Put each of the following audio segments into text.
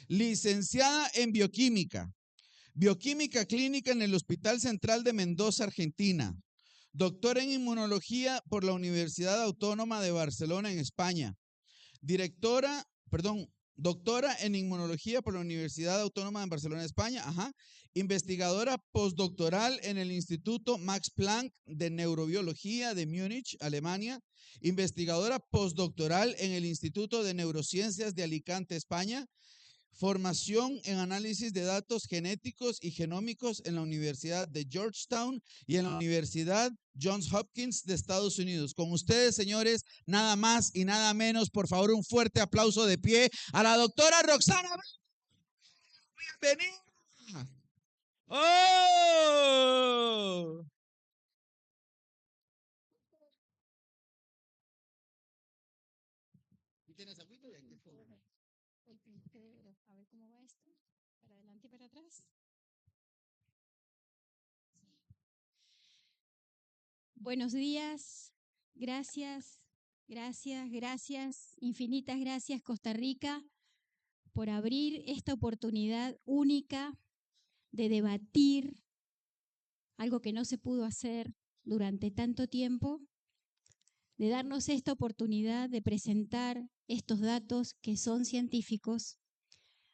licenciada en bioquímica, bioquímica clínica en el Hospital Central de Mendoza, Argentina, doctora en inmunología por la Universidad Autónoma de Barcelona en España, doctora en inmunología por la Universidad Autónoma de Barcelona, España, investigadora postdoctoral en el Instituto Max Planck de Neurobiología de Múnich, Alemania, investigadora postdoctoral en el Instituto de Neurociencias de Alicante, España, formación en análisis de datos genéticos y genómicos en la Universidad de Georgetown y en la Universidad Johns Hopkins de Estados Unidos. Con ustedes, señores, nada más y nada menos, por favor, un fuerte aplauso de pie a la doctora Roxana. Bienvenida. ¡Oh! ¿Tienes agüita? A ver cómo va esto. Para adelante y para atrás. Buenos días. Gracias, infinitas gracias, Costa Rica, por abrir esta oportunidad única de debatir algo que no se pudo hacer durante tanto tiempo, de darnos esta oportunidad de presentar estos datos que son científicos,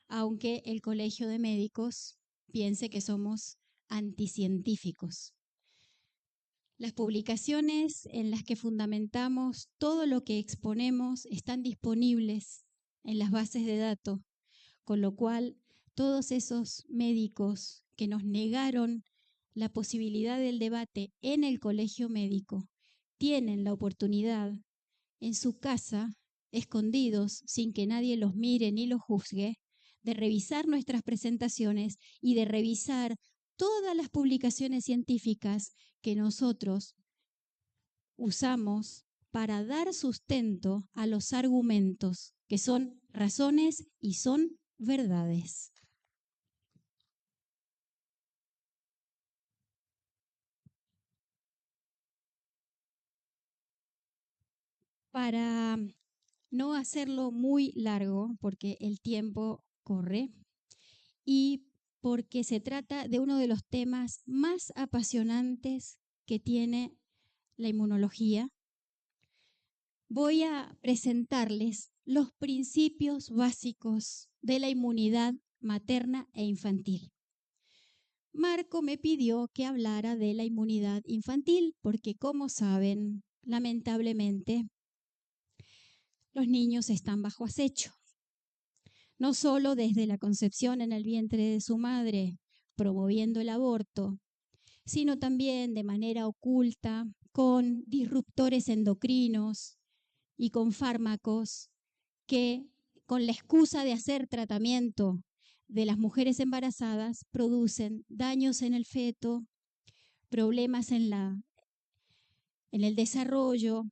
aunque el Colegio de Médicos piense que somos anticientíficos. Las publicaciones en las que fundamentamos todo lo que exponemos están disponibles en las bases de datos, con lo cual todos esos médicos que nos negaron la posibilidad del debate en el colegio médico tienen la oportunidad en su casa, escondidos, sin que nadie los mire ni los juzgue, de revisar nuestras presentaciones y de revisar todas las publicaciones científicas que nosotros usamos para dar sustento a los argumentos, que son razones y son verdades. Para no hacerlo muy largo, porque el tiempo corre, y porque se trata de uno de los temas más apasionantes que tiene la inmunología, voy a presentarles los principios básicos de la inmunidad materna e infantil. Marco me pidió que hablara de la inmunidad infantil porque, como saben, lamentablemente, los niños están bajo acecho. No solo desde la concepción en el vientre de su madre, promoviendo el aborto, sino también de manera oculta, con disruptores endocrinos y con fármacos que, con la excusa de hacer tratamiento de las mujeres embarazadas, producen daños en el feto, problemas en el desarrollo,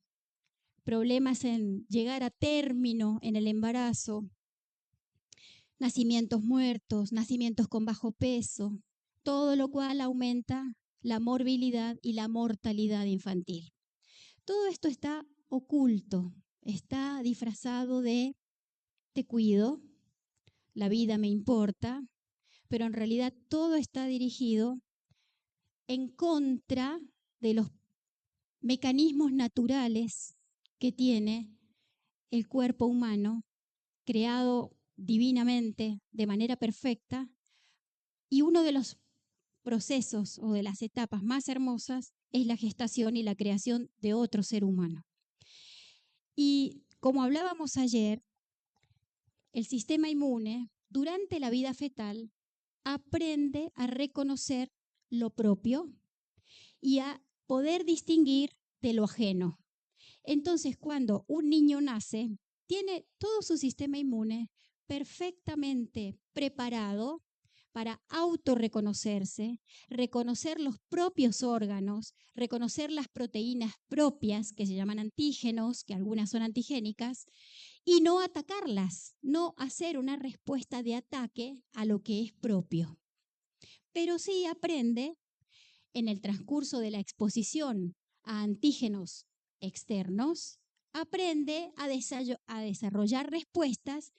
problemas en llegar a término en el embarazo, nacimientos muertos, nacimientos con bajo peso, todo lo cual aumenta la morbilidad y la mortalidad infantil. Todo esto está oculto, está disfrazado de te cuido, la vida me importa, pero en realidad todo está dirigido en contra de los mecanismos naturales que tiene el cuerpo humano, creado divinamente, de manera perfecta, y uno de los procesos o de las etapas más hermosas es la gestación y la creación de otro ser humano. Y como hablábamos ayer, el sistema inmune, durante la vida fetal, aprende a reconocer lo propio y a poder distinguir de lo ajeno. Entonces, cuando un niño nace, tiene todo su sistema inmune perfectamente preparado para autorreconocerse, reconocer los propios órganos, reconocer las proteínas propias, que se llaman antígenos, que algunas son antigénicas, y no atacarlas, no hacer una respuesta de ataque a lo que es propio. Pero sí aprende, en el transcurso de la exposición a antígenos externos, aprende a desarrollar respuestas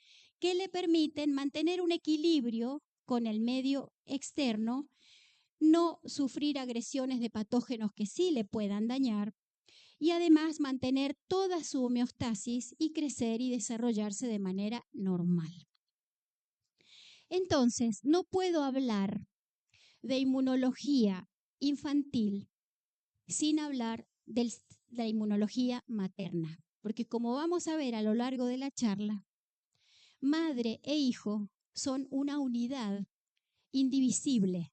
que le permiten mantener un equilibrio con el medio externo, no sufrir agresiones de patógenos que sí le puedan dañar y además mantener toda su homeostasis y crecer y desarrollarse de manera normal. Entonces, no puedo hablar de inmunología infantil sin hablar de la inmunología materna, porque como vamos a ver a lo largo de la charla, madre e hijo son una unidad indivisible.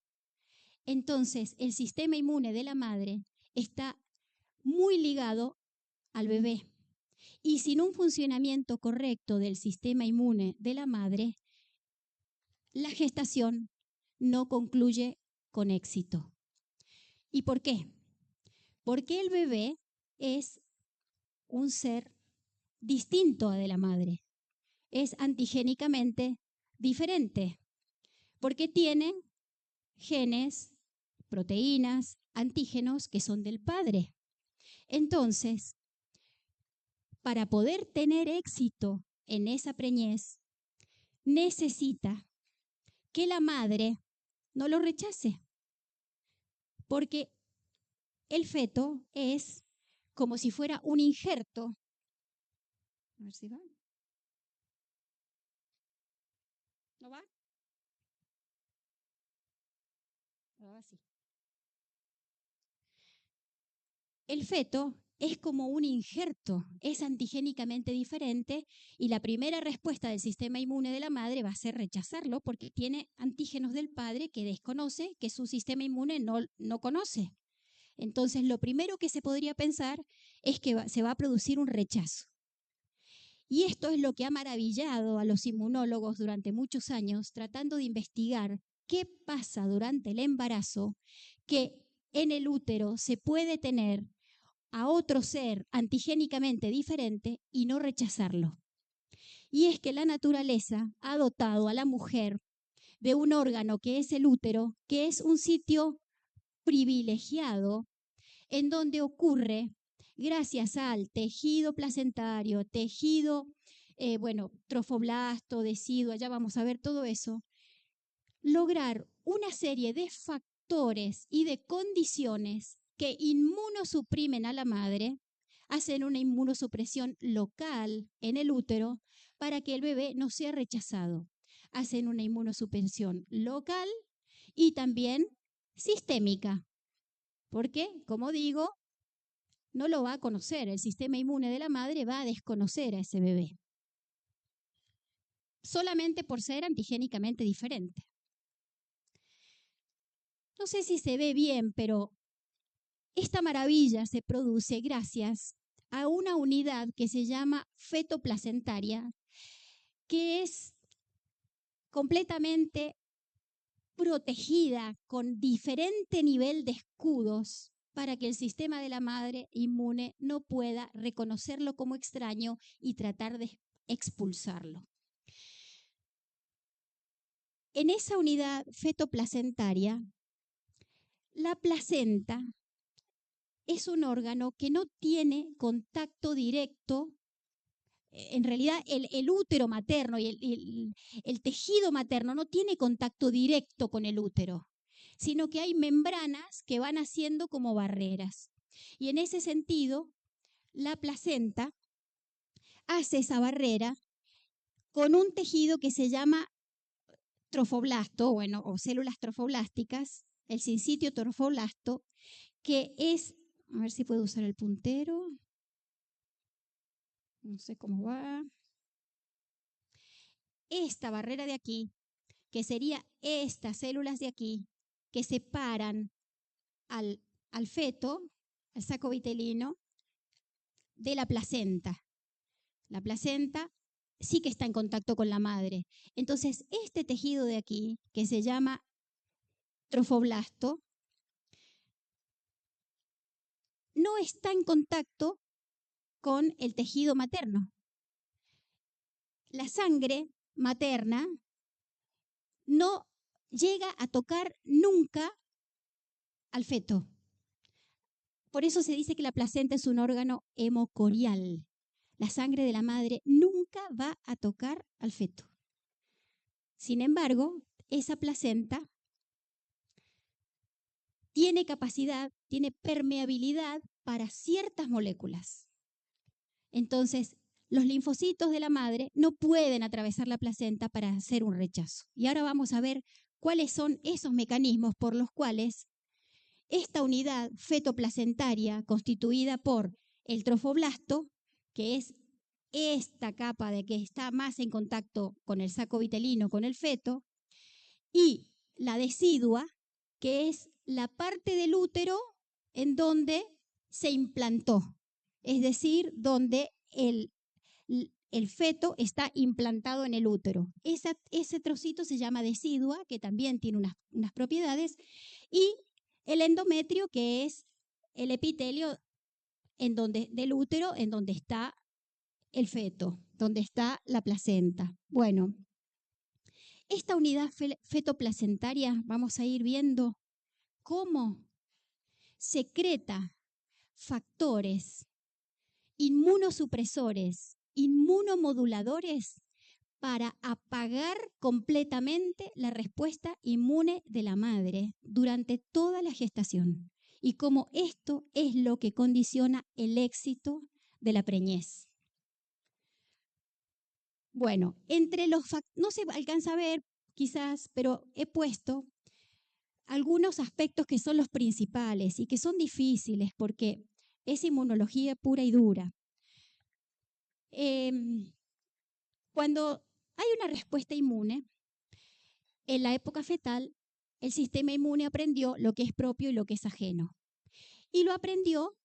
Entonces, el sistema inmune de la madre está muy ligado al bebé. Y sin un funcionamiento correcto del sistema inmune de la madre, la gestación no concluye con éxito. ¿Y por qué? Porque el bebé es un ser distinto de la madre. Es antigénicamente diferente, porque tiene genes, proteínas, antígenos que son del padre. Entonces, para poder tener éxito en esa preñez, necesita que la madre no lo rechace, porque el feto es como si fuera un injerto. A ver si va. ¿No va? Ahora sí. El feto es como un injerto, es antigénicamente diferente y la primera respuesta del sistema inmune de la madre va a ser rechazarlo porque tiene antígenos del padre que desconoce, que su sistema inmune no conoce. Entonces, lo primero que se podría pensar es que se va a producir un rechazo. Y esto es lo que ha maravillado a los inmunólogos durante muchos años, tratando de investigar qué pasa durante el embarazo, que en el útero se puede tener a otro ser antigénicamente diferente y no rechazarlo. Y es que la naturaleza ha dotado a la mujer de un órgano que es el útero, que es un sitio privilegiado en donde ocurre, gracias al tejido placentario, tejido, trofoblasto, deciduo, ya vamos a ver todo eso, lograr una serie de factores y de condiciones que inmunosuprimen a la madre, hacen una inmunosupresión local en el útero para que el bebé no sea rechazado. Hacen una inmunosupresión local y también sistémica, porque, como digo, no lo va a conocer, el sistema inmune de la madre va a desconocer a ese bebé, solamente por ser antigénicamente diferente. No sé si se ve bien, pero esta maravilla se produce gracias a una unidad que se llama fetoplacentaria, que es completamente protegida con diferente nivel de escudos para que el sistema de la madre inmune no pueda reconocerlo como extraño y tratar de expulsarlo. En esa unidad fetoplacentaria, la placenta es un órgano que no tiene contacto directo. En realidad, el útero materno y el tejido materno no tiene contacto directo con el útero, sino que hay membranas que van haciendo como barreras. Y en ese sentido, la placenta hace esa barrera con un tejido que se llama trofoblasto, o células trofoblásticas, el sincitio trofoblasto, que es, a ver si puedo usar el puntero, no sé cómo va. Esta barrera de aquí, que sería estas células de aquí, que separan al feto, al saco vitelino, de la placenta. La placenta sí que está en contacto con la madre. Entonces, este tejido de aquí, que se llama trofoblasto, no está en contacto con el tejido materno. La sangre materna no llega a tocar nunca al feto. Por eso se dice que la placenta es un órgano hemocorial. La sangre de la madre nunca va a tocar al feto. Sin embargo, esa placenta tiene capacidad, tiene permeabilidad para ciertas moléculas. Entonces, los linfocitos de la madre no pueden atravesar la placenta para hacer un rechazo. Y ahora vamos a ver cuáles son esos mecanismos por los cuales esta unidad fetoplacentaria constituida por el trofoblasto, que es esta capa de que está más en contacto con el saco vitelino, con el feto, y la decidua, que es la parte del útero en donde se implantó, es decir, donde el feto está implantado en el útero. Ese trocito se llama decidua, que también tiene unas propiedades, y el endometrio, que es el epitelio del útero en donde está el feto, donde está la placenta. Bueno, esta unidad fetoplacentaria vamos a ir viendo cómo secreta factores inmunosupresores, inmunomoduladores para apagar completamente la respuesta inmune de la madre durante toda la gestación y cómo esto es lo que condiciona el éxito de la preñez. Bueno, entre los no se alcanza a ver quizás, pero he puesto algunos aspectos que son los principales y que son difíciles porque es inmunología pura y dura. Cuando hay una respuesta inmune, en la época fetal, el sistema inmune aprendió lo que es propio y lo que es ajeno. Y lo aprendió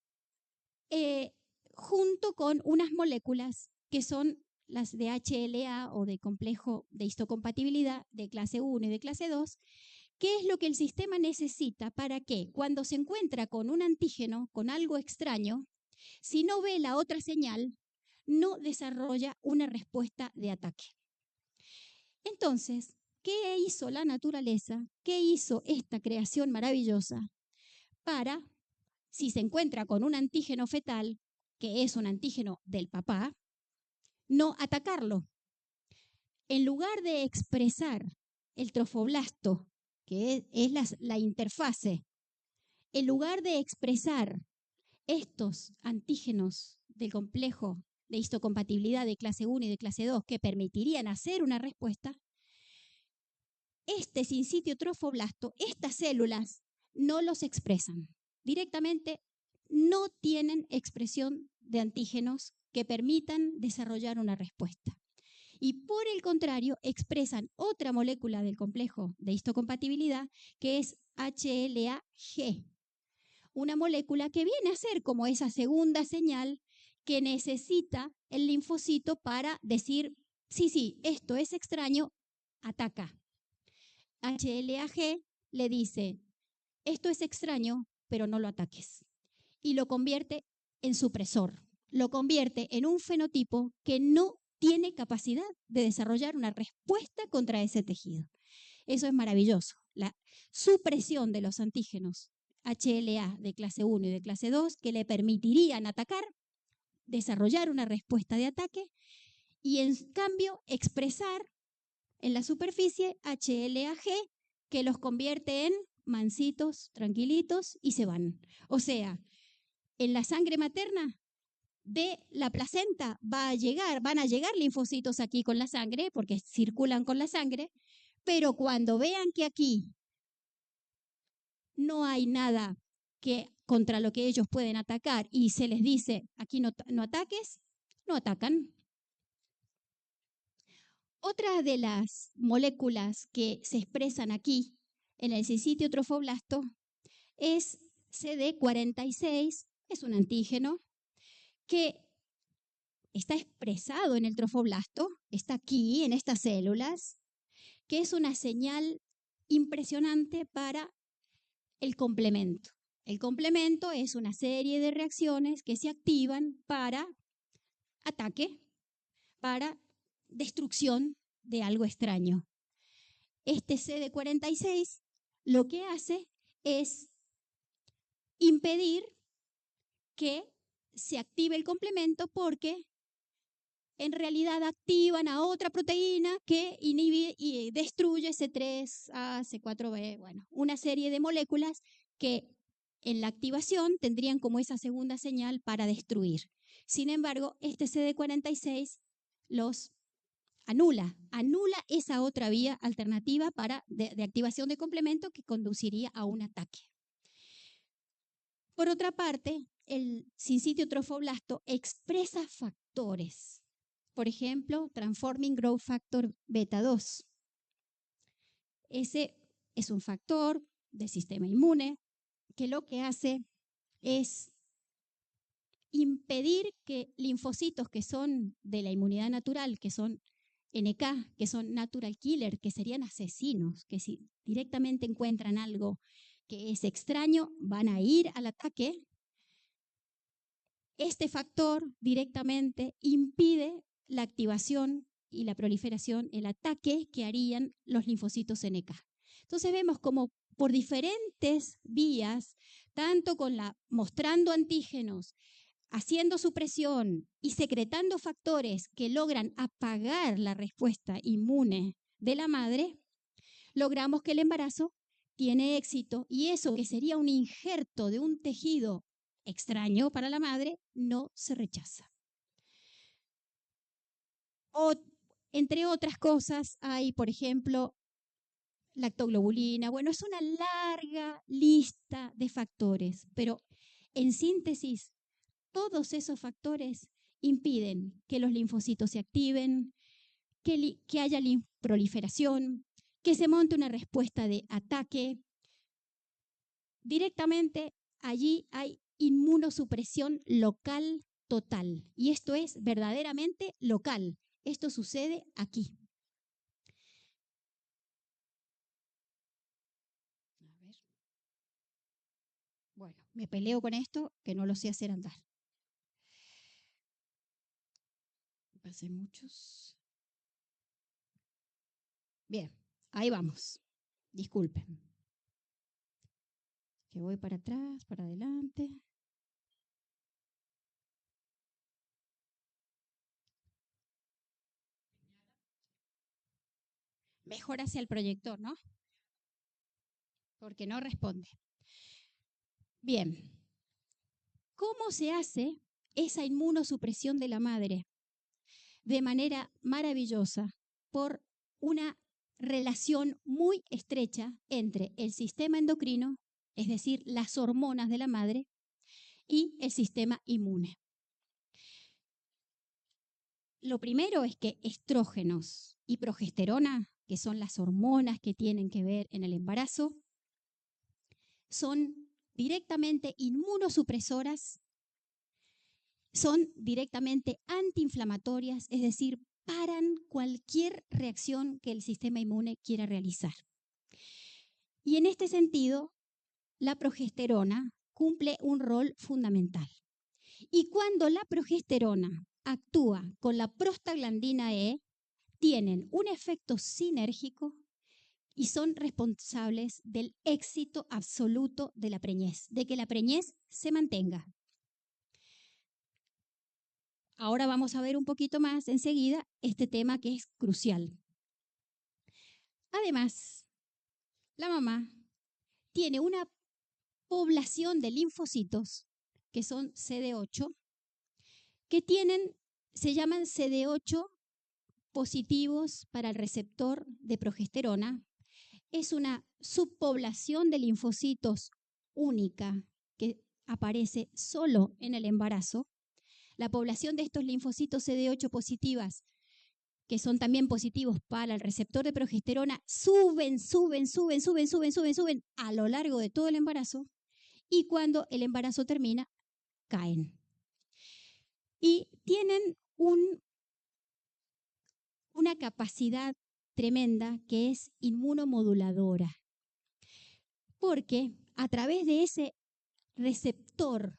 junto con unas moléculas que son las de HLA o de complejo de histocompatibilidad de clase 1 y de clase 2, que es lo que el sistema necesita para que cuando se encuentra con un antígeno, con algo extraño, si no ve la otra señal, no desarrolla una respuesta de ataque. Entonces, ¿qué hizo la naturaleza? ¿Qué hizo esta creación maravillosa para, si se encuentra con un antígeno fetal, que es un antígeno del papá, no atacarlo? En lugar de expresar el trofoblasto, que es la interfase, en lugar de expresar estos antígenos del complejo de histocompatibilidad de clase 1 y de clase 2 que permitirían hacer una respuesta, este sincitio trofoblasto, estas células no los expresan. Directamente no tienen expresión de antígenos que permitan desarrollar una respuesta. Y por el contrario, expresan otra molécula del complejo de histocompatibilidad que es HLA-G, una molécula que viene a ser como esa segunda señal que necesita el linfocito para decir, sí, esto es extraño, ataca. HLA-G le dice, esto es extraño, pero no lo ataques. Y lo convierte en supresor, lo convierte en un fenotipo que no tiene capacidad de desarrollar una respuesta contra ese tejido. Eso es maravilloso. La supresión de los antígenos HLA de clase 1 y de clase 2 que le permitirían atacar, desarrollar una respuesta de ataque y en cambio expresar en la superficie HLA-G que los convierte en mansitos, tranquilitos y se van. O sea, en la sangre materna de la placenta van a llegar linfocitos aquí con la sangre porque circulan con la sangre, pero cuando vean que aquí no hay nada contra lo que ellos pueden atacar y se les dice aquí no ataques, no atacan. Otra de las moléculas que se expresan aquí en el sincitio trofoblasto es CD46, es un antígeno que está expresado en el trofoblasto, está aquí en estas células, que es una señal impresionante para el complemento. El complemento es una serie de reacciones que se activan para ataque, para destrucción de algo extraño. Este CD46 lo que hace es impedir que se active el complemento porque en realidad activan a otra proteína que inhibe y destruye C3A, C4B, bueno, una serie de moléculas que en la activación tendrían como esa segunda señal para destruir. Sin embargo, este CD46 los anula esa otra vía alternativa de activación de complemento que conduciría a un ataque. Por otra parte, el sincitio trofoblasto expresa factores. Por ejemplo, Transforming Growth Factor beta 2. Ese es un factor del sistema inmune que lo que hace es impedir que linfocitos que son de la inmunidad natural, que son NK, que son natural killer, que serían asesinos, que si directamente encuentran algo que es extraño, van a ir al ataque. Este factor directamente impide la activación y la proliferación, el ataque que harían los linfocitos NK. Entonces vemos como por diferentes vías, tanto mostrando antígenos, haciendo supresión y secretando factores que logran apagar la respuesta inmune de la madre, logramos que el embarazo tiene éxito y eso que sería un injerto de un tejido extraño para la madre no se rechaza. Entre otras cosas hay, por ejemplo, lactoglobulina. Bueno, es una larga lista de factores, pero en síntesis, todos esos factores impiden que los linfocitos se activen, que haya proliferación, que se monte una respuesta de ataque. Directamente allí hay inmunosupresión local total. Y esto es verdaderamente local. Esto sucede aquí. A ver. Bueno, me peleo con esto que no lo sé hacer andar. Pasé muchos. Bien, ahí vamos. Disculpen. Que voy para atrás, para adelante. Mejor hacia el proyector, ¿no? Porque no responde. Bien. ¿Cómo se hace esa inmunosupresión de la madre? De manera maravillosa, por una relación muy estrecha entre el sistema endocrino, es decir, las hormonas de la madre, y el sistema inmune. Lo primero es que estrógenos y progesterona, que son las hormonas que tienen que ver en el embarazo, son directamente inmunosupresoras, son directamente antiinflamatorias, es decir, paran cualquier reacción que el sistema inmune quiera realizar. Y en este sentido, la progesterona cumple un rol fundamental. Y cuando la progesterona actúa con la prostaglandina E, tienen un efecto sinérgico y son responsables del éxito absoluto de la preñez, de que la preñez se mantenga. Ahora vamos a ver un poquito más enseguida este tema que es crucial. Además, la mamá tiene una población de linfocitos, que son CD8, que se llaman CD8 positivos para el receptor de progesterona. Es una subpoblación de linfocitos única que aparece solo en el embarazo. La población de estos linfocitos CD8 positivas, que son también positivos para el receptor de progesterona, suben a lo largo de todo el embarazo y cuando el embarazo termina, caen. Y tienen una capacidad tremenda que es inmunomoduladora, porque a través de ese receptor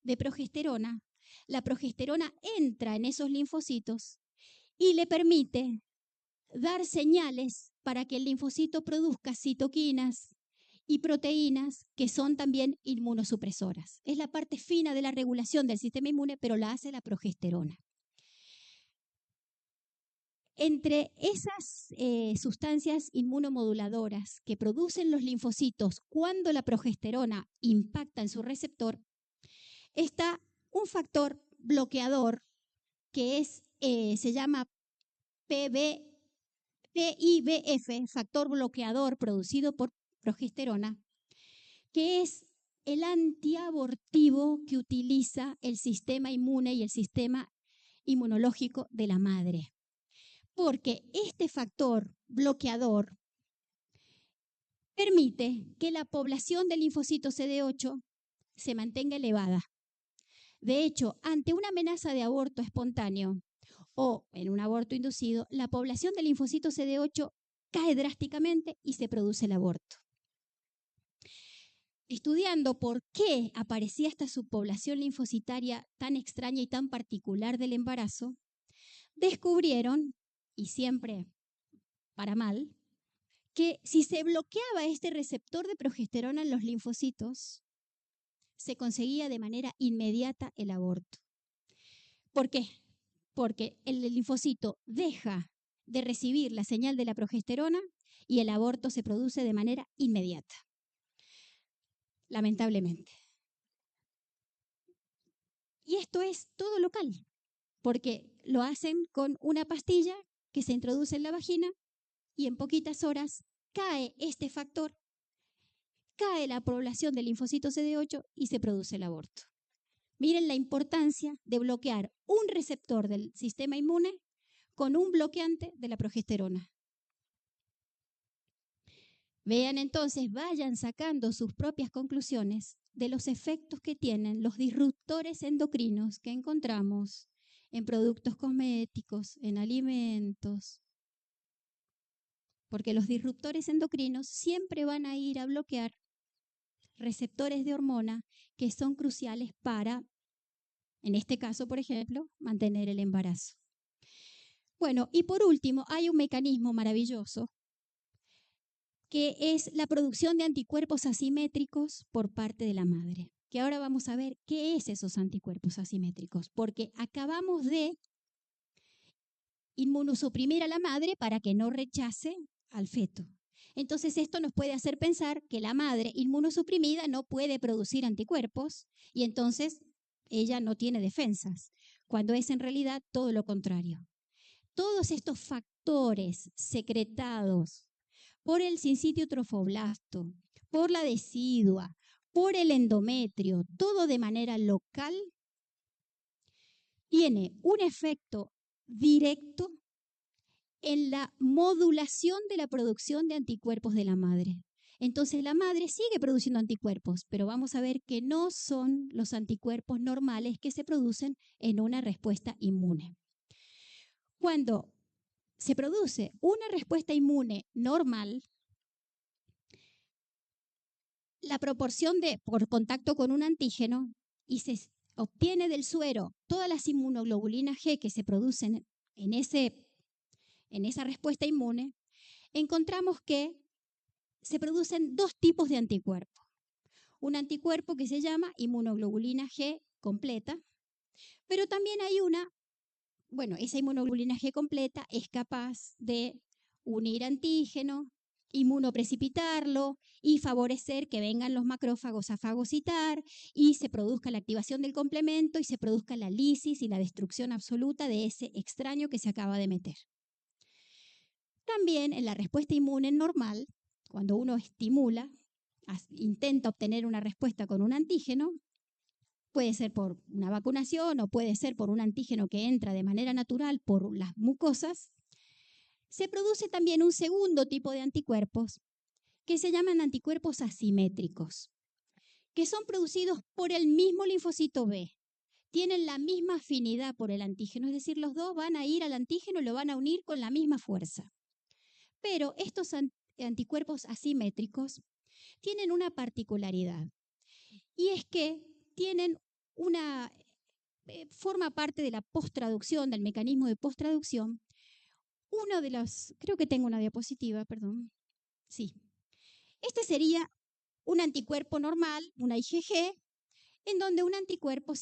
de progesterona, la progesterona entra en esos linfocitos y le permite dar señales para que el linfocito produzca citoquinas y proteínas que son también inmunosupresoras. Es la parte fina de la regulación del sistema inmune, pero la hace la progesterona. Entre esas sustancias inmunomoduladoras que producen los linfocitos cuando la progesterona impacta en su receptor, está un factor bloqueador que se llama PIBF, factor bloqueador producido por progesterona, que es el antiabortivo que utiliza el sistema inmune y el sistema inmunológico de la madre. Porque este factor bloqueador permite que la población del linfocito CD8 se mantenga elevada. De hecho, ante una amenaza de aborto espontáneo o en un aborto inducido, la población del linfocito CD8 cae drásticamente y se produce el aborto. Estudiando por qué aparecía esta subpoblación linfocitaria tan extraña y tan particular del embarazo, descubrieron, y siempre para mal, que si se bloqueaba este receptor de progesterona en los linfocitos, se conseguía de manera inmediata el aborto. ¿Por qué? Porque el linfocito deja de recibir la señal de la progesterona y el aborto se produce de manera inmediata. Lamentablemente. Y esto es todo local, porque lo hacen con una pastilla que se introduce en la vagina y en poquitas horas cae este factor, cae la población del linfocito CD8 y se produce el aborto. Miren la importancia de bloquear un receptor del sistema inmune con un bloqueante de la progesterona. Vean entonces, vayan sacando sus propias conclusiones de los efectos que tienen los disruptores endocrinos que encontramos en productos cosméticos, en alimentos. Porque los disruptores endocrinos siempre van a ir a bloquear receptores de hormona que son cruciales para, en este caso, por ejemplo, mantener el embarazo. Bueno, y por último, hay un mecanismo maravilloso que es la producción de anticuerpos asimétricos por parte de la madre. Que ahora vamos a ver qué es esos anticuerpos asimétricos, porque acabamos de inmunosuprimir a la madre para que no rechace al feto. Entonces esto nos puede hacer pensar que la madre inmunosuprimida no puede producir anticuerpos y entonces ella no tiene defensas, cuando es en realidad todo lo contrario. Todos estos factores secretados por el sincitio trofoblasto, por la decidua, por el endometrio, todo de manera local, tiene un efecto directo en la modulación de la producción de anticuerpos de la madre. Entonces la madre sigue produciendo anticuerpos, pero vamos a ver que no son los anticuerpos normales que se producen en una respuesta inmune. Cuando se produce una respuesta inmune normal, la proporción por contacto con un antígeno y se obtiene del suero todas las inmunoglobulinas G que se producen en esa respuesta inmune, encontramos que se producen dos tipos de anticuerpos. Un anticuerpo que se llama inmunoglobulina G completa, pero también hay esa inmunoglobulina G completa es capaz de unir antígeno, inmunoprecipitarlo y favorecer que vengan los macrófagos a fagocitar y se produzca la activación del complemento y se produzca la lisis y la destrucción absoluta de ese extraño que se acaba de meter. También en la respuesta inmune normal, cuando uno estimula, intenta obtener una respuesta con un antígeno, puede ser por una vacunación o puede ser por un antígeno que entra de manera natural por las mucosas, se produce también un segundo tipo de anticuerpos que se llaman anticuerpos asimétricos, que son producidos por el mismo linfocito B. Tienen la misma afinidad por el antígeno, es decir, los dos van a ir al antígeno y lo van a unir con la misma fuerza. Pero estos anticuerpos asimétricos tienen una particularidad y es que forma parte de la posttraducción, del mecanismo de posttraducción. Creo que tengo una diapositiva, perdón. Sí. Este sería un anticuerpo normal, una IgG, en donde un anticuerpo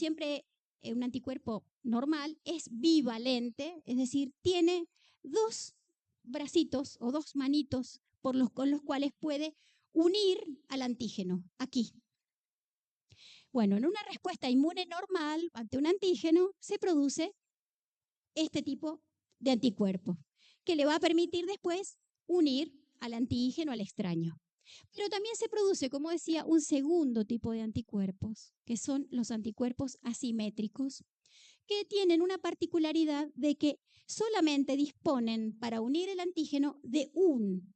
normal es bivalente, es decir, tiene dos bracitos o dos manitos con los cuales puede unir al antígeno, aquí. Bueno, en una respuesta inmune normal ante un antígeno se produce este tipo de anticuerpo, que le va a permitir después unir al antígeno al extraño. Pero también se produce, como decía, un segundo tipo de anticuerpos, que son los anticuerpos asimétricos, que tienen una particularidad de que solamente disponen para unir el antígeno de un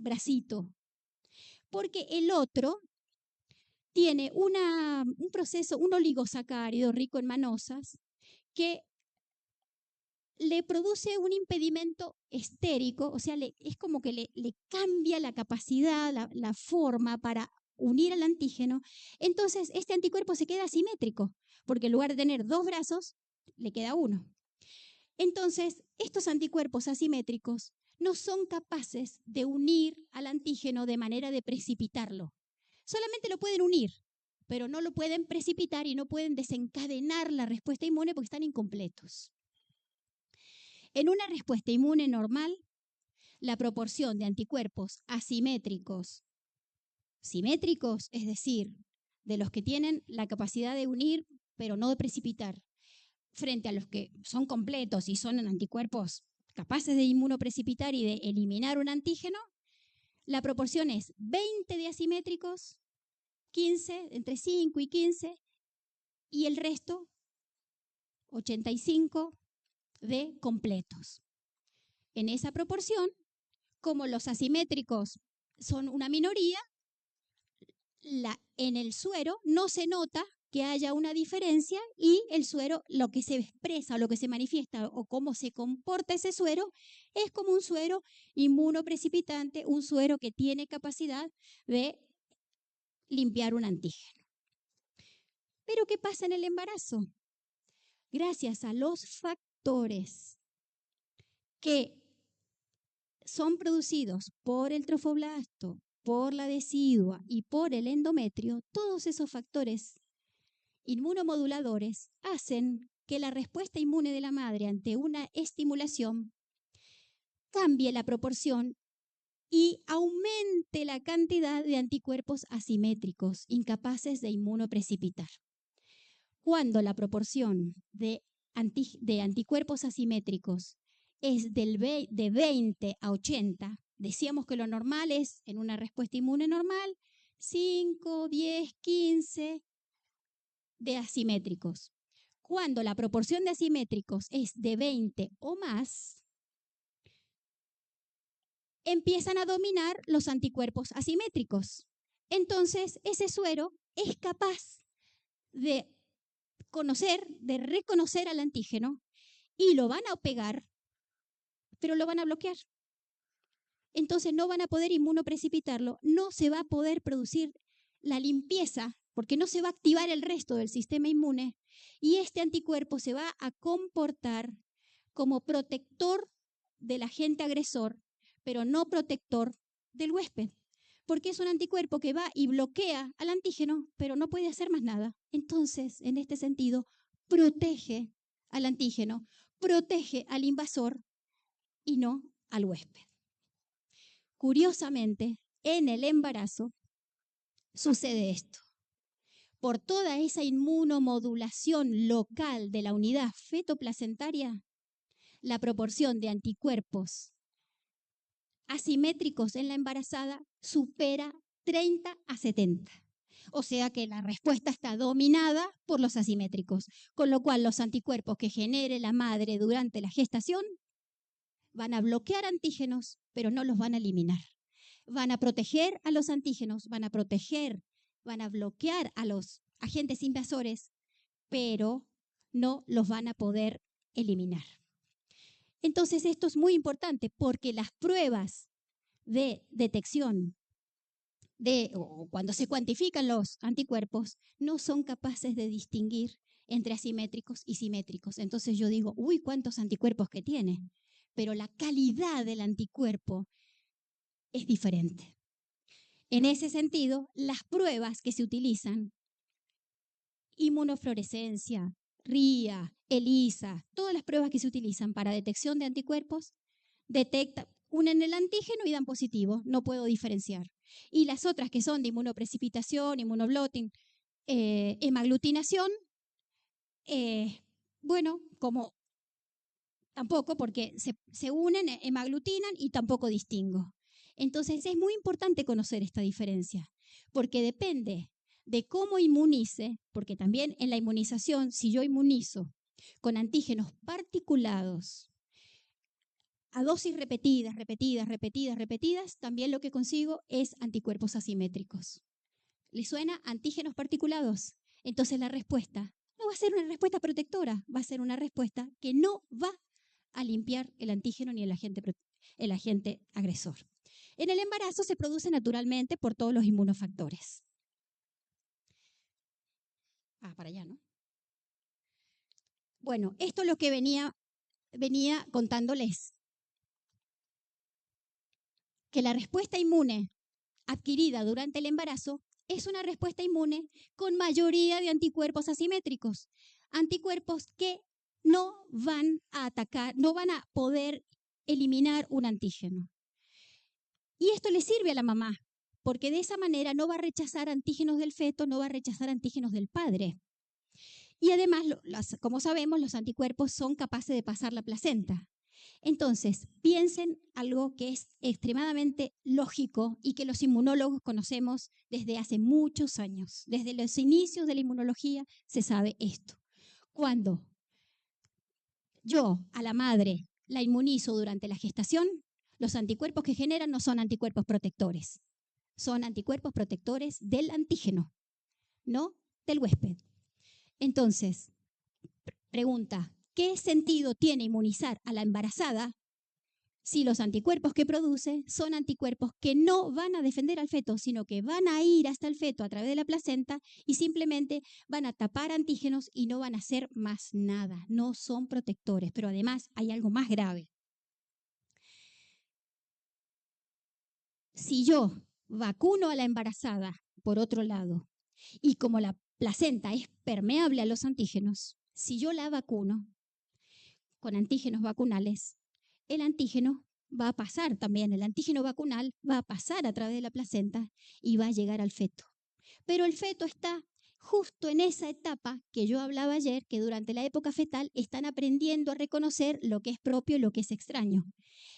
bracito, porque el otro tiene un proceso, un oligosacárido rico en mannosas, que le produce un impedimento estérico, o sea, es como que le cambia la capacidad, la forma para unir al antígeno. Entonces, este anticuerpo se queda asimétrico, porque en lugar de tener dos brazos, le queda uno. Entonces, estos anticuerpos asimétricos no son capaces de unir al antígeno de manera de precipitarlo. Solamente lo pueden unir, pero no lo pueden precipitar y no pueden desencadenar la respuesta inmune porque están incompletos. En una respuesta inmune normal, la proporción de anticuerpos asimétricos, simétricos, es decir, de los que tienen la capacidad de unir pero no de precipitar, frente a los que son completos y son anticuerpos capaces de inmunoprecipitar y de eliminar un antígeno, la proporción es 20 de asimétricos, 15, entre 5 y 15, y el resto, 85 de completos. En esa proporción, como los asimétricos son una minoría, en el suero no se nota que haya una diferencia y el suero, lo que se expresa, lo que se manifiesta o cómo se comporta ese suero, es como un suero inmunoprecipitante, un suero que tiene capacidad de limpiar un antígeno. Pero ¿qué pasa en el embarazo? Gracias a los factores que son producidos por el trofoblasto, por la decidua y por el endometrio, todos esos factores inmunomoduladores hacen que la respuesta inmune de la madre ante una estimulación cambie la proporción y aumente la cantidad de anticuerpos asimétricos, incapaces de inmunoprecipitar. Cuando la proporción de anticuerpos asimétricos es de 20 a 80, decíamos que lo normal es, en una respuesta inmune normal, 5, 10, 15 de asimétricos. Cuando la proporción de asimétricos es de 20 o más, empiezan a dominar los anticuerpos asimétricos. Entonces, ese suero es capaz de reconocer al antígeno y lo van a pegar, pero lo van a bloquear. Entonces no van a poder inmunoprecipitarlo, no se va a poder producir la limpieza, porque no se va a activar el resto del sistema inmune, y este anticuerpo se va a comportar como protector del agente agresor, pero no protector del huésped, porque es un anticuerpo que va y bloquea al antígeno, pero no puede hacer más nada. Entonces, en este sentido, protege al antígeno, protege al invasor y no al huésped. Curiosamente, en el embarazo sucede esto. Por toda esa inmunomodulación local de la unidad fetoplacentaria, la proporción de anticuerpos asimétricos en la embarazada supera 30 a 70. O sea que la respuesta está dominada por los asimétricos, con lo cual los anticuerpos que genere la madre durante la gestación van a bloquear antígenos, pero no los van a eliminar. Van a proteger a los antígenos, van a bloquear a los agentes invasores, pero no los van a poder eliminar. Entonces esto es muy importante porque las pruebas de detección o cuando se cuantifican los anticuerpos no son capaces de distinguir entre asimétricos y simétricos. Entonces yo digo, uy, ¿cuántos anticuerpos que tiene? Pero la calidad del anticuerpo es diferente. En ese sentido, las pruebas que se utilizan, inmunofluorescencia, RIA, ELISA, todas las pruebas que se utilizan para detección de anticuerpos, unen el antígeno y dan positivo, no puedo diferenciar. Y las otras que son de inmunoprecipitación, inmunoblotting, hemaglutinación, bueno, como tampoco, porque se unen, hemaglutinan y tampoco distingo. Entonces es muy importante conocer esta diferencia, porque depende de cómo inmunice, porque también en la inmunización, si yo inmunizo con antígenos particulados a dosis repetidas, también lo que consigo es anticuerpos asimétricos. ¿Les suena? Antígenos particulados. Entonces la respuesta no va a ser una respuesta protectora, va a ser una respuesta que no va a limpiar el antígeno ni el agente agresor. En el embarazo se produce naturalmente por todos los inmunofactores. Para allá, ¿no? Bueno, esto es lo que venía contándoles. Que la respuesta inmune adquirida durante el embarazo es una respuesta inmune con mayoría de anticuerpos asimétricos. Anticuerpos que no van a atacar, no van a poder eliminar un antígeno. Y esto le sirve a la mamá, porque de esa manera no va a rechazar antígenos del feto, no va a rechazar antígenos del padre. Y además, como sabemos, los anticuerpos son capaces de pasar la placenta. Entonces, piensen algo que es extremadamente lógico y que los inmunólogos conocemos desde hace muchos años. Desde los inicios de la inmunología se sabe esto. Cuando yo a la madre la inmunizo durante la gestación, los anticuerpos que generan no son anticuerpos protectores, son anticuerpos protectores del antígeno, no del huésped. Entonces, pregunta, ¿qué sentido tiene inmunizar a la embarazada si los anticuerpos que produce son anticuerpos que no van a defender al feto, sino que van a ir hasta el feto a través de la placenta y simplemente van a tapar antígenos y no van a hacer más nada? No son protectores, pero además hay algo más grave. Si yo vacuno a la embarazada, por otro lado, y como la placenta es permeable a los antígenos, si yo la vacuno con antígenos vacunales, el antígeno va a pasar también, el antígeno vacunal va a pasar a través de la placenta y va a llegar al feto. Pero el feto está justo en esa etapa que yo hablaba ayer, que durante la época fetal están aprendiendo a reconocer lo que es propio y lo que es extraño.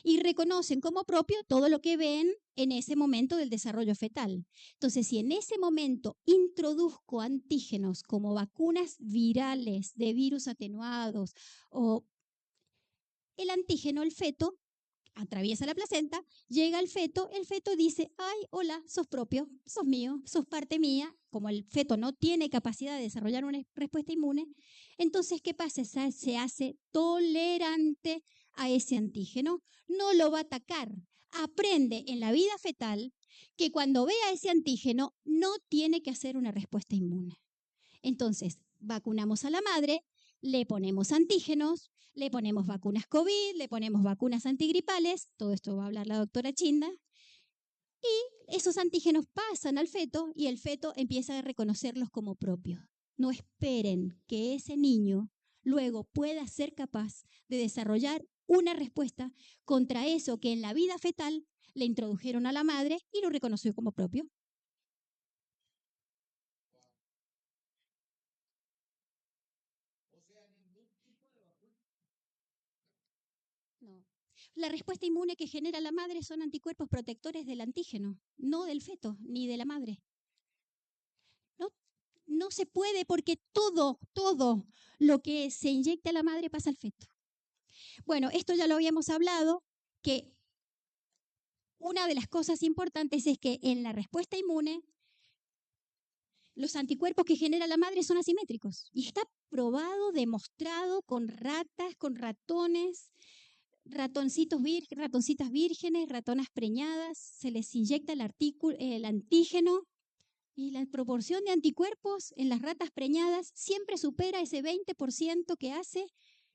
Y reconocen como propio todo lo que ven en ese momento del desarrollo fetal. Entonces, si en ese momento introduzco antígenos como vacunas virales de virus atenuados o el antígeno, el feto, atraviesa la placenta, llega al feto, el feto dice, ay, hola, sos propio, sos mío, sos parte mía. Como el feto no tiene capacidad de desarrollar una respuesta inmune, entonces, ¿qué pasa? Se hace tolerante a ese antígeno, no lo va a atacar. Aprende en la vida fetal que cuando vea ese antígeno no tiene que hacer una respuesta inmune. Entonces, vacunamos a la madre, le ponemos antígenos, le ponemos vacunas COVID, le ponemos vacunas antigripales, todo esto va a hablar la doctora Chinda, y esos antígenos pasan al feto y el feto empieza a reconocerlos como propios. No esperen que ese niño luego pueda ser capaz de desarrollar una respuesta contra eso que en la vida fetal le introdujeron a la madre y lo reconoció como propio. No. La respuesta inmune que genera la madre son anticuerpos protectores del antígeno, no del feto ni de la madre. No se puede porque todo lo que se inyecta a la madre pasa al feto. Bueno, esto ya lo habíamos hablado, que una de las cosas importantes es que en la respuesta inmune los anticuerpos que genera la madre son asimétricos. Y está probado, demostrado con ratas, con ratones, ratoncitas vírgenes, ratonas preñadas, se les inyecta el antígeno y la proporción de anticuerpos en las ratas preñadas siempre supera ese 20% que hace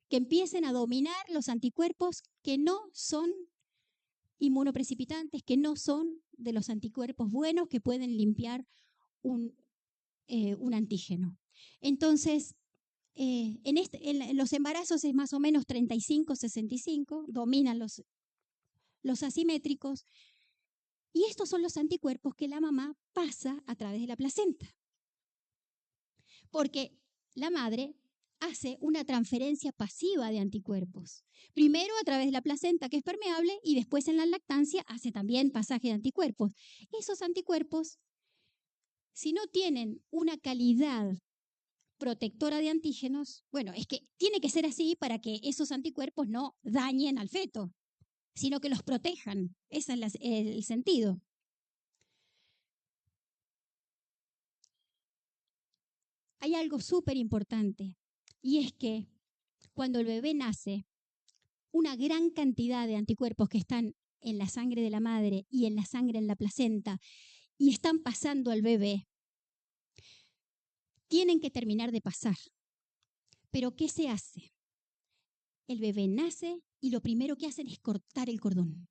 que empiecen a dominar los anticuerpos que no son inmunoprecipitantes, que no son de los anticuerpos buenos que pueden limpiar un antígeno. Entonces, en los embarazos es más o menos 35-65, dominan los asimétricos, y estos son los anticuerpos que la mamá pasa a través de la placenta. Porque la madre hace una transferencia pasiva de anticuerpos. Primero a través de la placenta, que es permeable, y después en la lactancia hace también pasaje de anticuerpos. Esos anticuerpos, si no tienen una calidad protectora de antígenos, bueno, es que tiene que ser así para que esos anticuerpos no dañen al feto, sino que los protejan. Ese es el sentido. Hay algo súper importante, y es que cuando el bebé nace, una gran cantidad de anticuerpos que están en la sangre de la madre y en la sangre en la placenta y están pasando al bebé, tienen que terminar de pasar. Pero ¿qué se hace? El bebé nace y lo primero que hacen es cortar el cordón.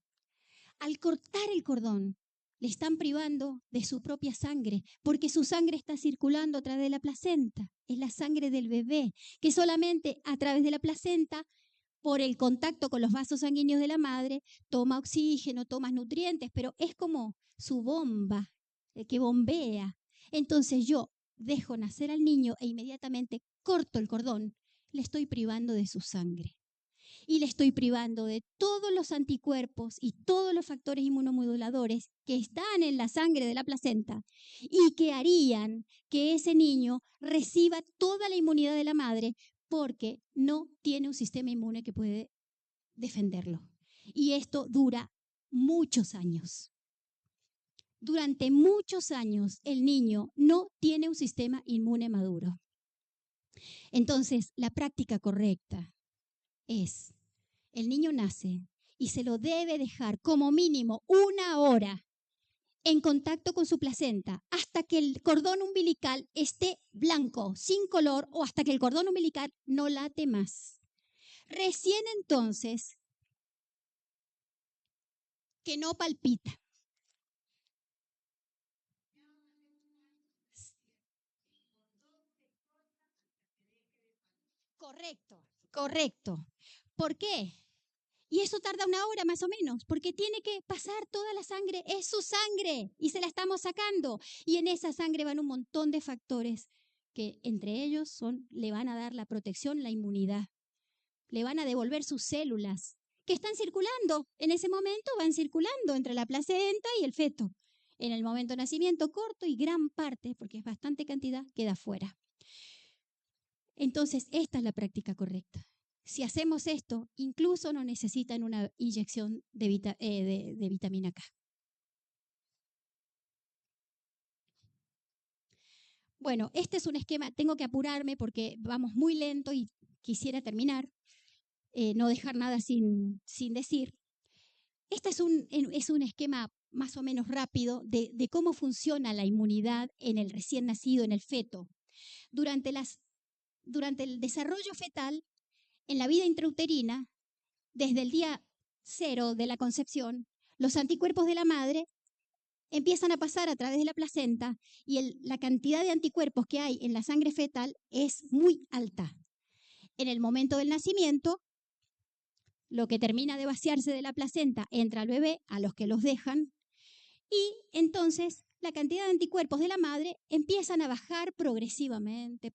Al cortar el cordón, le están privando de su propia sangre, porque su sangre está circulando a través de la placenta. Es la sangre del bebé, que solamente a través de la placenta, por el contacto con los vasos sanguíneos de la madre, toma oxígeno, toma nutrientes, pero es como su bomba, que bombea. Entonces yo dejo nacer al niño e inmediatamente corto el cordón, le estoy privando de su sangre. Y le estoy privando de todos los anticuerpos y todos los factores inmunomoduladores que están en la sangre de la placenta y que harían que ese niño reciba toda la inmunidad de la madre, porque no tiene un sistema inmune que puede defenderlo. Y esto dura muchos años. Durante muchos años el niño no tiene un sistema inmune maduro. Entonces, la práctica correcta es: el niño nace y se lo debe dejar como mínimo 1 hora en contacto con su placenta hasta que el cordón umbilical esté blanco, sin color, o hasta que el cordón umbilical no late más. Recién entonces, que no palpita. Correcto, correcto. ¿Por qué? Y eso tarda 1 hora más o menos, porque tiene que pasar toda la sangre, es su sangre y se la estamos sacando. Y en esa sangre van un montón de factores que entre ellos le van a dar la protección, la inmunidad. Le van a devolver sus células que están circulando. En ese momento van circulando entre la placenta y el feto. En el momento de nacimiento corto, y gran parte, porque es bastante cantidad, queda fuera. Entonces, esta es la práctica correcta. Si hacemos esto, incluso no necesitan una inyección de vitamina K. Bueno, este es un esquema, tengo que apurarme porque vamos muy lento y quisiera terminar, no dejar nada sin decir. Este es un esquema más o menos rápido de cómo funciona la inmunidad en el recién nacido, en el feto. Durante el desarrollo fetal, en la vida intrauterina, desde el día 0 de la concepción, los anticuerpos de la madre empiezan a pasar a través de la placenta y la cantidad de anticuerpos que hay en la sangre fetal es muy alta. En el momento del nacimiento, lo que termina de vaciarse de la placenta entra al bebé, a los que los dejan, y entonces la cantidad de anticuerpos de la madre empiezan a bajar progresivamente.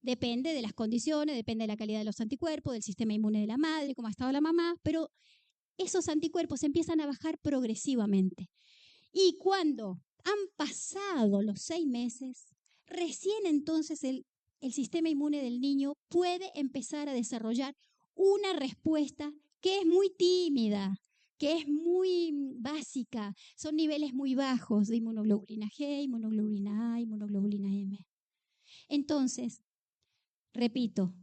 Depende de las condiciones, depende de la calidad de los anticuerpos, del sistema inmune de la madre, cómo ha estado la mamá, pero esos anticuerpos empiezan a bajar progresivamente. Y cuando han pasado los 6 meses, recién entonces el sistema inmune del niño puede empezar a desarrollar una respuesta que es muy tímida, que es muy básica. Son niveles muy bajos de inmunoglobulina G, inmunoglobulina A, inmunoglobulina M. Entonces, repito,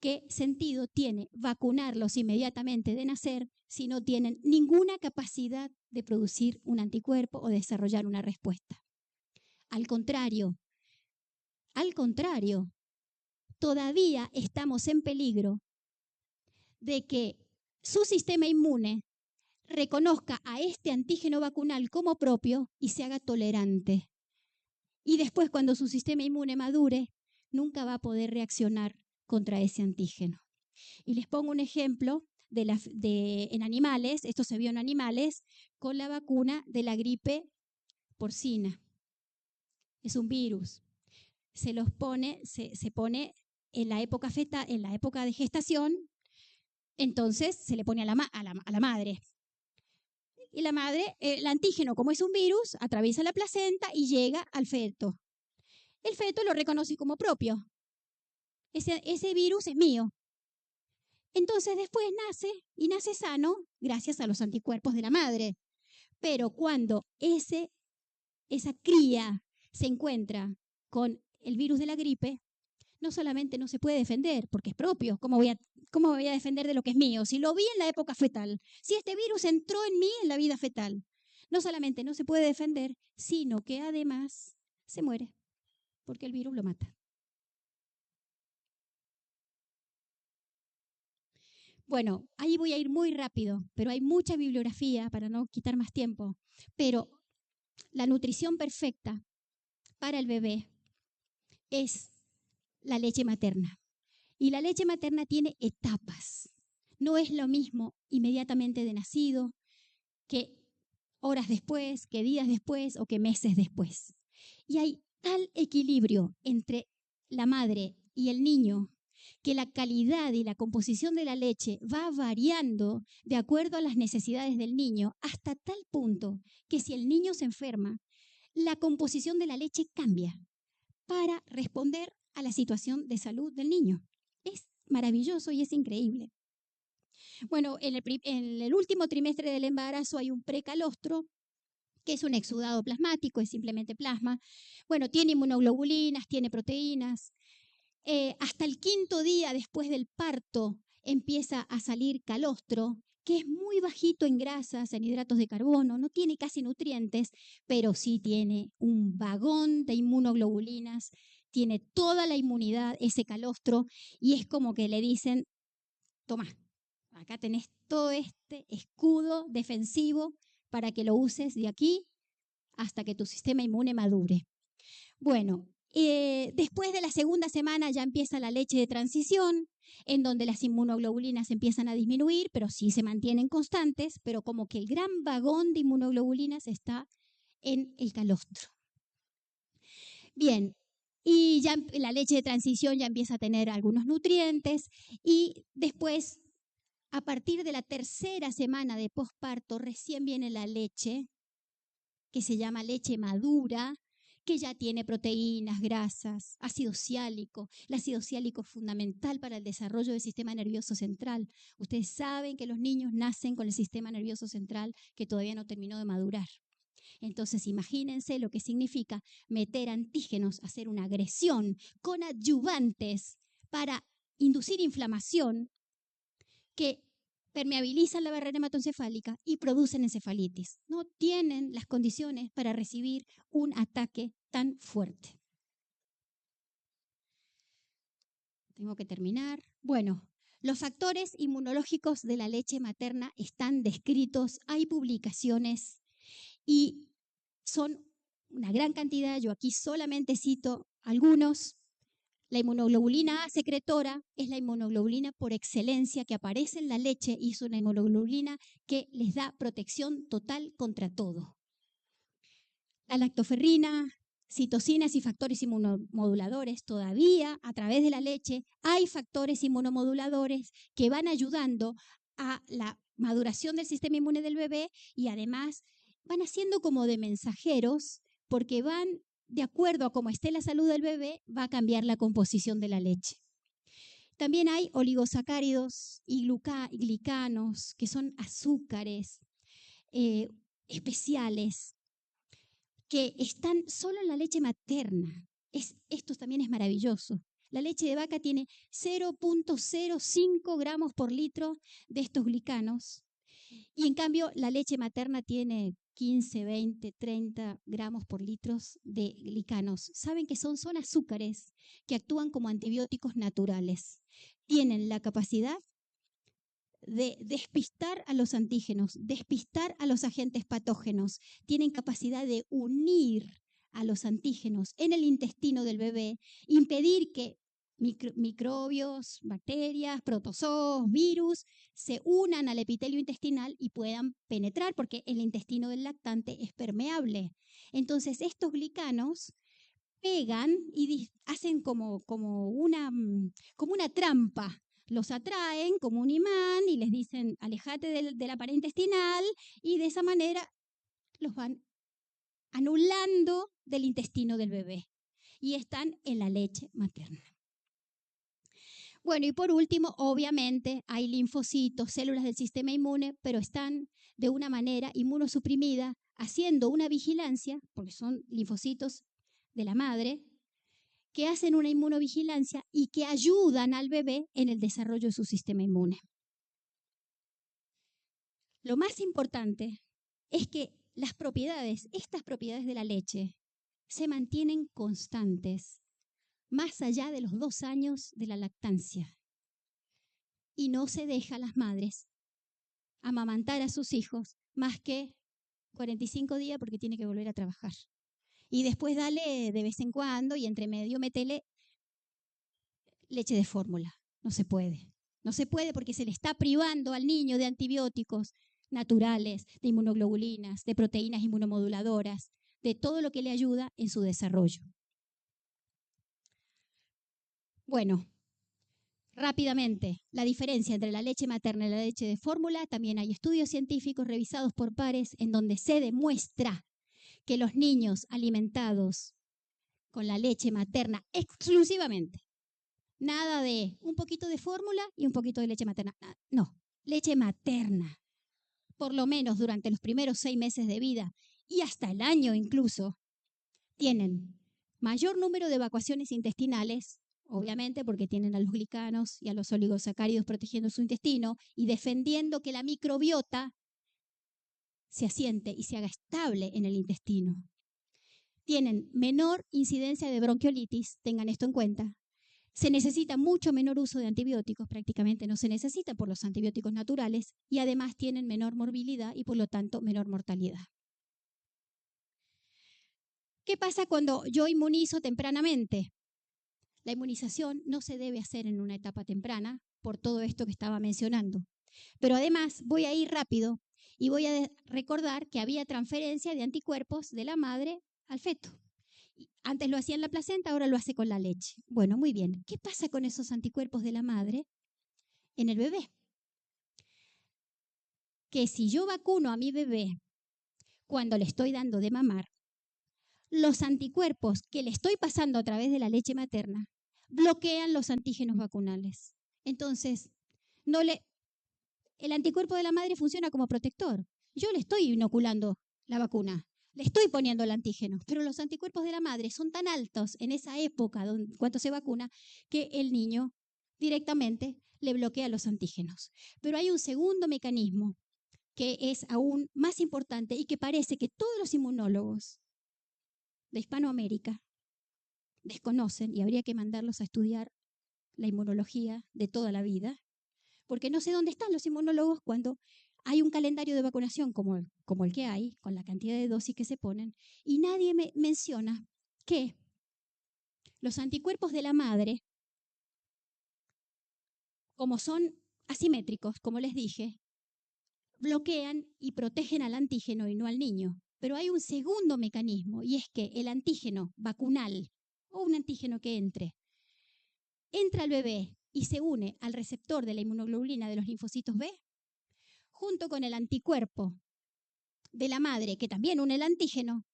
¿qué sentido tiene vacunarlos inmediatamente de nacer si no tienen ninguna capacidad de producir un anticuerpo o desarrollar una respuesta? Al contrario, todavía estamos en peligro de que su sistema inmune reconozca a este antígeno vacunal como propio y se haga tolerante. Y después, cuando su sistema inmune madure, nunca va a poder reaccionar contra ese antígeno. Y les pongo un ejemplo en animales, esto se vio en animales, con la vacuna de la gripe porcina. Es un virus. Se pone en la época en la época de gestación, entonces se le pone a la madre. Y la madre, el antígeno, como es un virus, atraviesa la placenta y llega al feto. El feto lo reconoce como propio. Ese virus es mío. Entonces después nace y nace sano gracias a los anticuerpos de la madre. Pero cuando esa cría se encuentra con el virus de la gripe, no solamente no se puede defender porque es propio, ¿cómo me voy a defender de lo que es mío? Si lo vi en la época fetal, si este virus entró en mí en la vida fetal, no solamente no se puede defender, sino que además se muere porque el virus lo mata. Bueno, ahí voy a ir muy rápido, pero hay mucha bibliografía para no quitar más tiempo. Pero la nutrición perfecta para el bebé es la leche materna. Y la leche materna tiene etapas. No es lo mismo inmediatamente de nacido que horas después, que días después o que meses después. Y hay tal equilibrio entre la madre y el niño que la calidad y la composición de la leche va variando de acuerdo a las necesidades del niño, hasta tal punto que si el niño se enferma, la composición de la leche cambia para responder a la situación de salud del niño. Es maravilloso y es increíble. Bueno, en el último trimestre del embarazo hay un precalostro, que es un exudado plasmático, es simplemente plasma. Bueno, tiene inmunoglobulinas, tiene proteínas. Hasta el 5.º día después del parto empieza a salir calostro, que es muy bajito en grasas, en hidratos de carbono, no tiene casi nutrientes, pero sí tiene un vagón de inmunoglobulinas, tiene toda la inmunidad, ese calostro, y es como que le dicen, toma, acá tenés todo este escudo defensivo para que lo uses de aquí hasta que tu sistema inmune madure. Bueno, después de la segunda semana ya empieza la leche de transición, en donde las inmunoglobulinas empiezan a disminuir, pero sí se mantienen constantes, pero como que el gran vagón de inmunoglobulinas está en el calostro. Bien, y ya la leche de transición ya empieza a tener algunos nutrientes y después, a partir de la tercera semana de posparto, recién viene la leche, que se llama leche madura, que ya tiene proteínas, grasas, ácido siálico. El ácido siálico es fundamental para el desarrollo del sistema nervioso central. Ustedes saben que los niños nacen con el sistema nervioso central que todavía no terminó de madurar. Entonces, imagínense lo que significa meter antígenos, hacer una agresión con adyuvantes para inducir inflamación que permeabilizan la barrera hematoencefálica y producen encefalitis. No tienen las condiciones para recibir un ataque tan fuerte. Tengo que terminar. Bueno, los factores inmunológicos de la leche materna están descritos, hay publicaciones y son una gran cantidad. Yo aquí solamente cito algunos. La inmunoglobulina A secretora es la inmunoglobulina por excelencia que aparece en la leche y es una inmunoglobulina que les da protección total contra todo. La lactoferrina, citocinas y factores inmunomoduladores, todavía a través de la leche hay factores inmunomoduladores que van ayudando a la maduración del sistema inmune del bebé y además van haciendo como de mensajeros porque van de acuerdo a cómo esté la salud del bebé, va a cambiar la composición de la leche. También hay oligosacáridos y glicanos, que son azúcares especiales, que están solo en la leche materna. Esto también es maravilloso. La leche de vaca tiene 0.05 gramos por litro de estos glicanos y en cambio la leche materna tiene 15, 20, 30 gramos por litro de glicanos. Saben que son azúcares que actúan como antibióticos naturales. Tienen la capacidad de despistar a los antígenos, despistar a los agentes patógenos. Tienen capacidad de unir a los antígenos en el intestino del bebé, impedir que microbios, bacterias, protozoos, virus se unan al epitelio intestinal y puedan penetrar, porque el intestino del lactante es permeable. Entonces, estos glicanos pegan y hacen como una trampa. Los atraen como un imán y les dicen, alejate de la pared intestinal, y de esa manera los van anulando del intestino del bebé y están en la leche materna. Bueno, y por último, obviamente hay linfocitos, células del sistema inmune, pero están de una manera inmunosuprimida, haciendo una vigilancia, porque son linfocitos de la madre, que hacen una inmunovigilancia y que ayudan al bebé en el desarrollo de su sistema inmune. Lo más importante es que estas propiedades de la leche, se mantienen constantes más allá de los 2 años de la lactancia. Y no se deja a las madres amamantar a sus hijos más que 45 días porque tiene que volver a trabajar. Y después dale de vez en cuando y entre medio métele leche de fórmula. No se puede. No se puede porque se le está privando al niño de antibióticos naturales, de inmunoglobulinas, de proteínas inmunomoduladoras, de todo lo que le ayuda en su desarrollo. Bueno, rápidamente, la diferencia entre la leche materna y la leche de fórmula. También hay estudios científicos revisados por pares en donde se demuestra que los niños alimentados con la leche materna exclusivamente, nada de un poquito de fórmula y un poquito de leche materna, no, leche materna, por lo menos durante los primeros 6 meses de vida y hasta el año incluso, tienen mayor número de evacuaciones intestinales, obviamente porque tienen a los glicanos y a los oligosacáridos protegiendo su intestino y defendiendo que la microbiota se asiente y se haga estable en el intestino. Tienen menor incidencia de bronquiolitis, tengan esto en cuenta. Se necesita mucho menor uso de antibióticos, prácticamente no se necesita por los antibióticos naturales, y además tienen menor morbilidad y por lo tanto menor mortalidad. ¿Qué pasa cuando yo inmunizo tempranamente? La inmunización no se debe hacer en una etapa temprana por todo esto que estaba mencionando. Pero además voy a ir rápido y voy a recordar que había transferencia de anticuerpos de la madre al feto. Antes lo hacía en la placenta, ahora lo hace con la leche. Bueno, muy bien. ¿Qué pasa con esos anticuerpos de la madre en el bebé? Que si yo vacuno a mi bebé cuando le estoy dando de mamar, los anticuerpos que le estoy pasando a través de la leche materna bloquean los antígenos vacunales. Entonces, el anticuerpo de la madre funciona como protector. Yo le estoy inoculando la vacuna, le estoy poniendo el antígeno, pero los anticuerpos de la madre son tan altos en esa época cuando se vacuna que el niño directamente le bloquea los antígenos. Pero hay un segundo mecanismo que es aún más importante y que parece que todos los inmunólogos de Hispanoamérica desconocen, y habría que mandarlos a estudiar la inmunología de toda la vida, porque no sé dónde están los inmunólogos cuando hay un calendario de vacunación como el que hay, con la cantidad de dosis que se ponen, y nadie menciona que los anticuerpos de la madre, como son asimétricos, como les dije, bloquean y protegen al antígeno y no al niño. Pero hay un segundo mecanismo, y es que el antígeno vacunal, o un antígeno que entra al bebé y se une al receptor de la inmunoglobulina de los linfocitos B, junto con el anticuerpo de la madre, que también une el antígeno.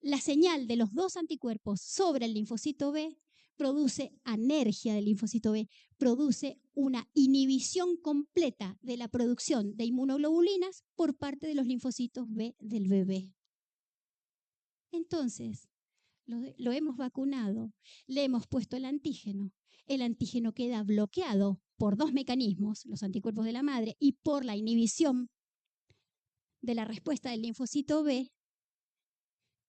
La señal de los dos anticuerpos sobre el linfocito B produce anergia del linfocito B, produce una inhibición completa de la producción de inmunoglobulinas por parte de los linfocitos B del bebé. Entonces, lo hemos vacunado, le hemos puesto el antígeno queda bloqueado por 2 mecanismos, los anticuerpos de la madre, y por la inhibición de la respuesta del linfocito B,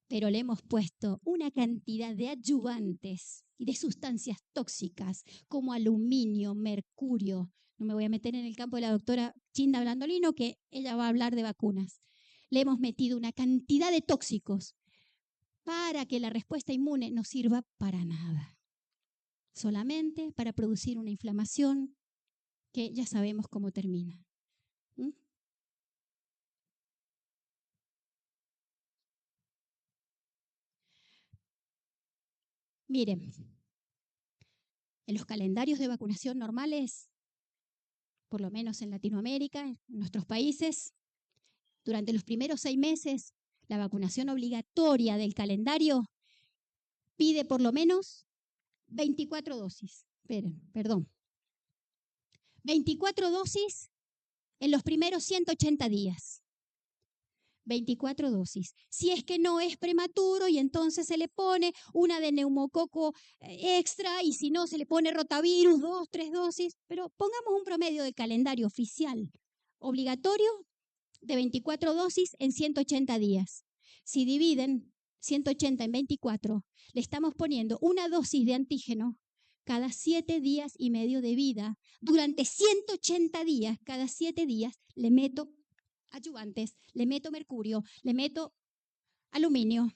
pero le hemos puesto una cantidad de adyuvantes y de sustancias tóxicas como aluminio, mercurio. No me voy a meter en el campo de la doctora Chinda Blandolino, que ella va a hablar de vacunas. Le hemos metido una cantidad de tóxicos para que la respuesta inmune no sirva para nada, solamente para producir una inflamación que ya sabemos cómo termina. ¿Mm? Miren, en los calendarios de vacunación normales, por lo menos en Latinoamérica, en nuestros países, durante los primeros 6 meses, la vacunación obligatoria del calendario pide por lo menos 24 dosis. Perdón. 24 dosis en los primeros 180 días. 24 dosis. Si es que no es prematuro y entonces se le pone una de neumococo extra y si no se le pone rotavirus, 2, 3 dosis, pero pongamos un promedio de calendario oficial obligatorio de 24 dosis en 180 días. Si dividen 180 en 24, le estamos poniendo una dosis de antígeno cada 7 días y medio de vida. Durante 180 días, cada 7 días, le meto adyuvantes, le meto mercurio, le meto aluminio.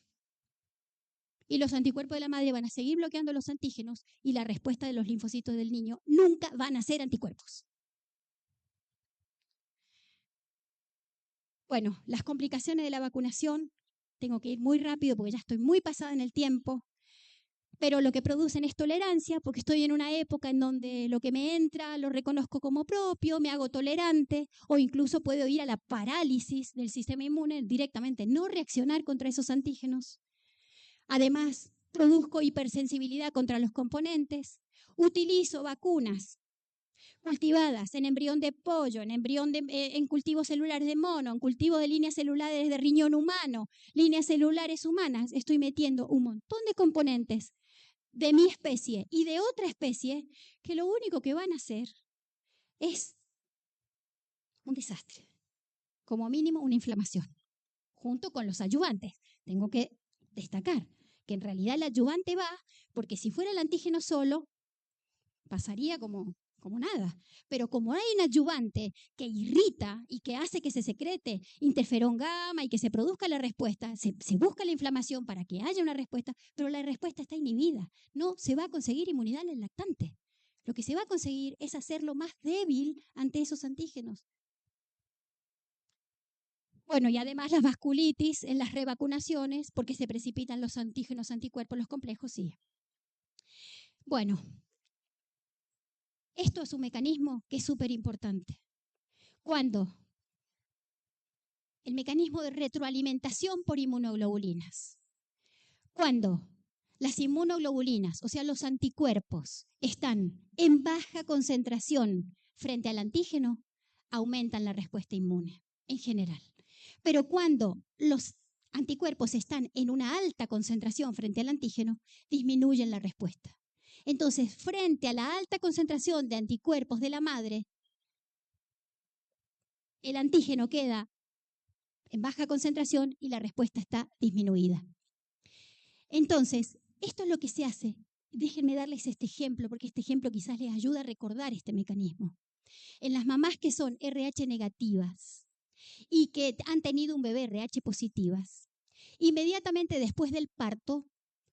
Y los anticuerpos de la madre van a seguir bloqueando los antígenos y la respuesta de los linfocitos del niño nunca van a ser anticuerpos. Bueno, las complicaciones de la vacunación, tengo que ir muy rápido porque ya estoy muy pasada en el tiempo, pero lo que producen es tolerancia, porque estoy en una época en donde lo que me entra lo reconozco como propio, me hago tolerante, o incluso puedo ir a la parálisis del sistema inmune directamente, no reaccionar contra esos antígenos. Además, produzco hipersensibilidad contra los componentes, utilizo vacunas cultivadas en embrión de pollo, en cultivos celulares de mono, en cultivo de líneas celulares de riñón humano, líneas celulares humanas. Estoy metiendo un montón de componentes de mi especie y de otra especie que lo único que van a hacer es un desastre, como mínimo una inflamación, junto con los ayudantes. Tengo que destacar que en realidad el ayudante va, porque si fuera el antígeno solo, pasaría como nada. Pero como hay un adyuvante que irrita y que hace que se secrete interferón gamma y que se produzca la respuesta, se busca la inflamación para que haya una respuesta, pero la respuesta está inhibida. No se va a conseguir inmunidad en el lactante. Lo que se va a conseguir es hacerlo más débil ante esos antígenos. Bueno, y además las vasculitis en las revacunaciones, porque se precipitan los antígenos, anticuerpos, los complejos, sí. Bueno, esto es un mecanismo que es súper importante. Cuando el mecanismo de retroalimentación por inmunoglobulinas. Cuando las inmunoglobulinas, o sea, los anticuerpos, están en baja concentración frente al antígeno, aumentan la respuesta inmune en general. Pero cuando los anticuerpos están en una alta concentración frente al antígeno, disminuyen la respuesta. Entonces, frente a la alta concentración de anticuerpos de la madre, el antígeno queda en baja concentración y la respuesta está disminuida. Entonces, esto es lo que se hace. Déjenme darles este ejemplo, porque este ejemplo quizás les ayuda a recordar este mecanismo. En las mamás que son RH negativas y que han tenido un bebé RH positivas, inmediatamente después del parto,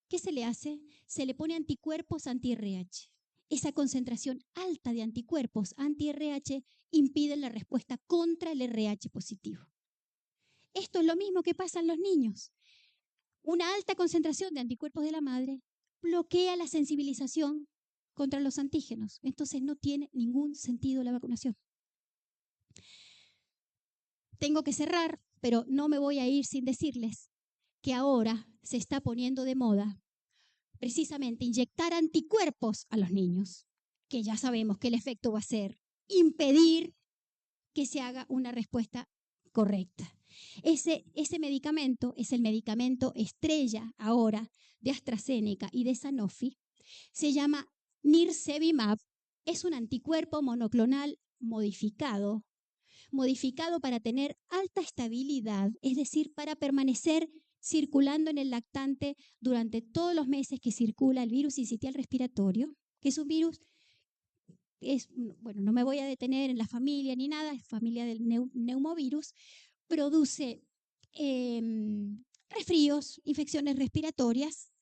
¿qué se le hace? Se le pone anticuerpos anti-RH. Esa concentración alta de anticuerpos anti-RH impide la respuesta contra el RH positivo. Esto es lo mismo que pasa en los niños. Una alta concentración de anticuerpos de la madre bloquea la sensibilización contra los antígenos. Entonces no tiene ningún sentido la vacunación. Tengo que cerrar, pero no me voy a ir sin decirles que ahora se está poniendo de moda precisamente inyectar anticuerpos a los niños, que ya sabemos que el efecto va a ser impedir que se haga una respuesta correcta. Ese medicamento es el medicamento estrella ahora de AstraZeneca y de Sanofi. Se llama Nirsevimab. Es un anticuerpo monoclonal modificado para tener alta estabilidad, es decir, para permanecer circulando en el lactante durante todos los meses que circula el virus sincitial respiratorio, que es un virus, bueno, no me voy a detener en la familia ni nada, es familia del neumovirus, produce resfríos, infecciones respiratorias.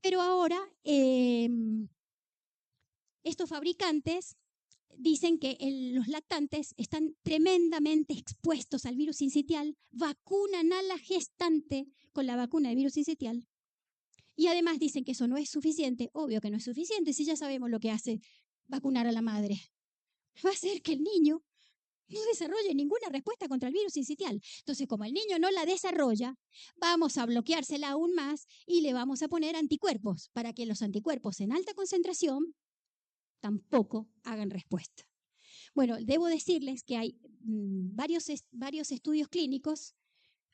Pero ahora estos fabricantes dicen que los lactantes están tremendamente expuestos al virus sincitial, vacunan a la gestante con la vacuna del virus sincitial y además dicen que eso no es suficiente. Obvio que no es suficiente si ya sabemos lo que hace vacunar a la madre. Va a hacer que el niño no desarrolle ninguna respuesta contra el virus sincitial. Entonces, como el niño no la desarrolla, vamos a bloqueársela aún más y le vamos a poner anticuerpos para que los anticuerpos en alta concentración tampoco hagan respuesta. Bueno, debo decirles que hay varios estudios clínicos.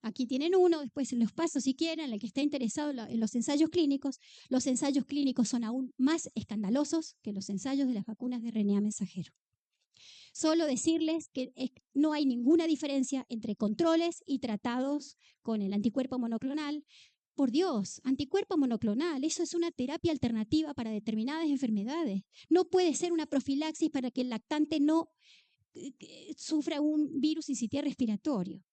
Aquí tienen uno, después los paso si quieren, el que está interesado en los ensayos clínicos. Los ensayos clínicos son aún más escandalosos que los ensayos de las vacunas de RNA mensajero. Solo decirles que no hay ninguna diferencia entre controles y tratados con el anticuerpo monoclonal. Por Dios, anticuerpo monoclonal, eso es una terapia alternativa para determinadas enfermedades. No puede ser una profilaxis para que el lactante no sufra un virus sincitial respiratorio.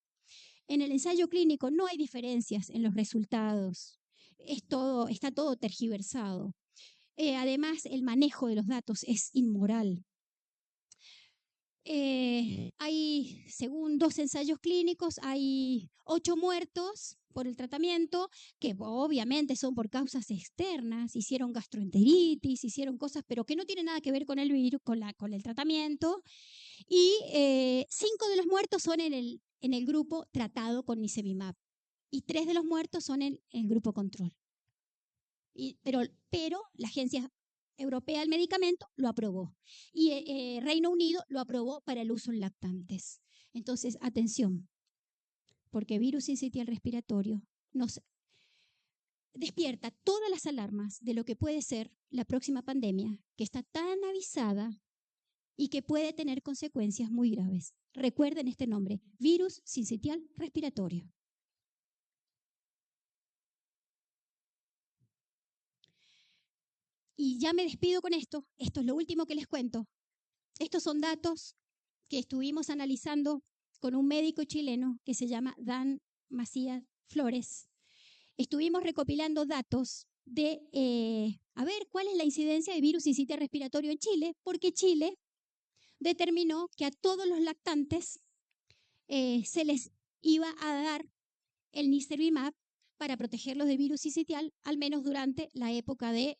En el ensayo clínico no hay diferencias en los resultados. Está todo tergiversado. Además, el manejo de los datos es inmoral. Hay, según 2 ensayos clínicos, hay 8 muertos por el tratamiento, que obviamente son por causas externas, hicieron gastroenteritis, hicieron cosas, pero que no tienen nada que ver con el virus, con el tratamiento. Y 5 de los muertos son en el grupo tratado con nirsevimab. Y 3 de los muertos son en el grupo control. Pero la Agencia Europea del Medicamento lo aprobó y Reino Unido lo aprobó para el uso en lactantes. Entonces, atención, porque virus sincitial respiratorio nos despierta todas las alarmas de lo que puede ser la próxima pandemia, que está tan avisada y que puede tener consecuencias muy graves. Recuerden este nombre, virus sincitial respiratorio. Y ya me despido con esto. Esto es lo último que les cuento. Estos son datos que estuvimos analizando con un médico chileno que se llama Dan Macías Flores. Estuvimos recopilando datos de, a ver, cuál es la incidencia de virus sincitial respiratorio en Chile, porque Chile determinó que a todos los lactantes se les iba a dar el nirsevimab para protegerlos de virus sincitial, al menos durante la época de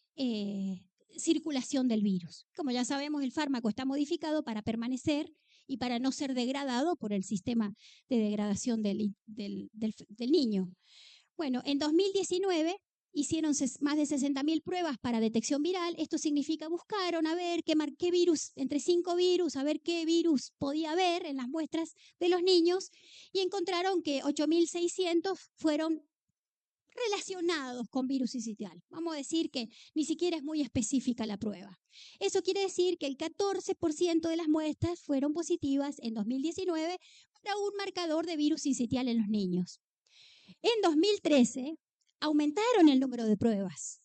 circulación del virus. Como ya sabemos, el fármaco está modificado para permanecer y para no ser degradado por el sistema de degradación del niño. Bueno, en 2019 hicieron más de 60.000 pruebas para detección viral. Esto significa buscaron a ver qué virus, entre 5 virus, a ver qué virus podía haber en las muestras de los niños y encontraron que 8.600 fueron relacionados con virus sincitial. Vamos a decir que ni siquiera es muy específica la prueba. Eso quiere decir que el 14% de las muestras fueron positivas en 2019 para un marcador de virus sincitial en los niños. En 2013 aumentaron el número de pruebas,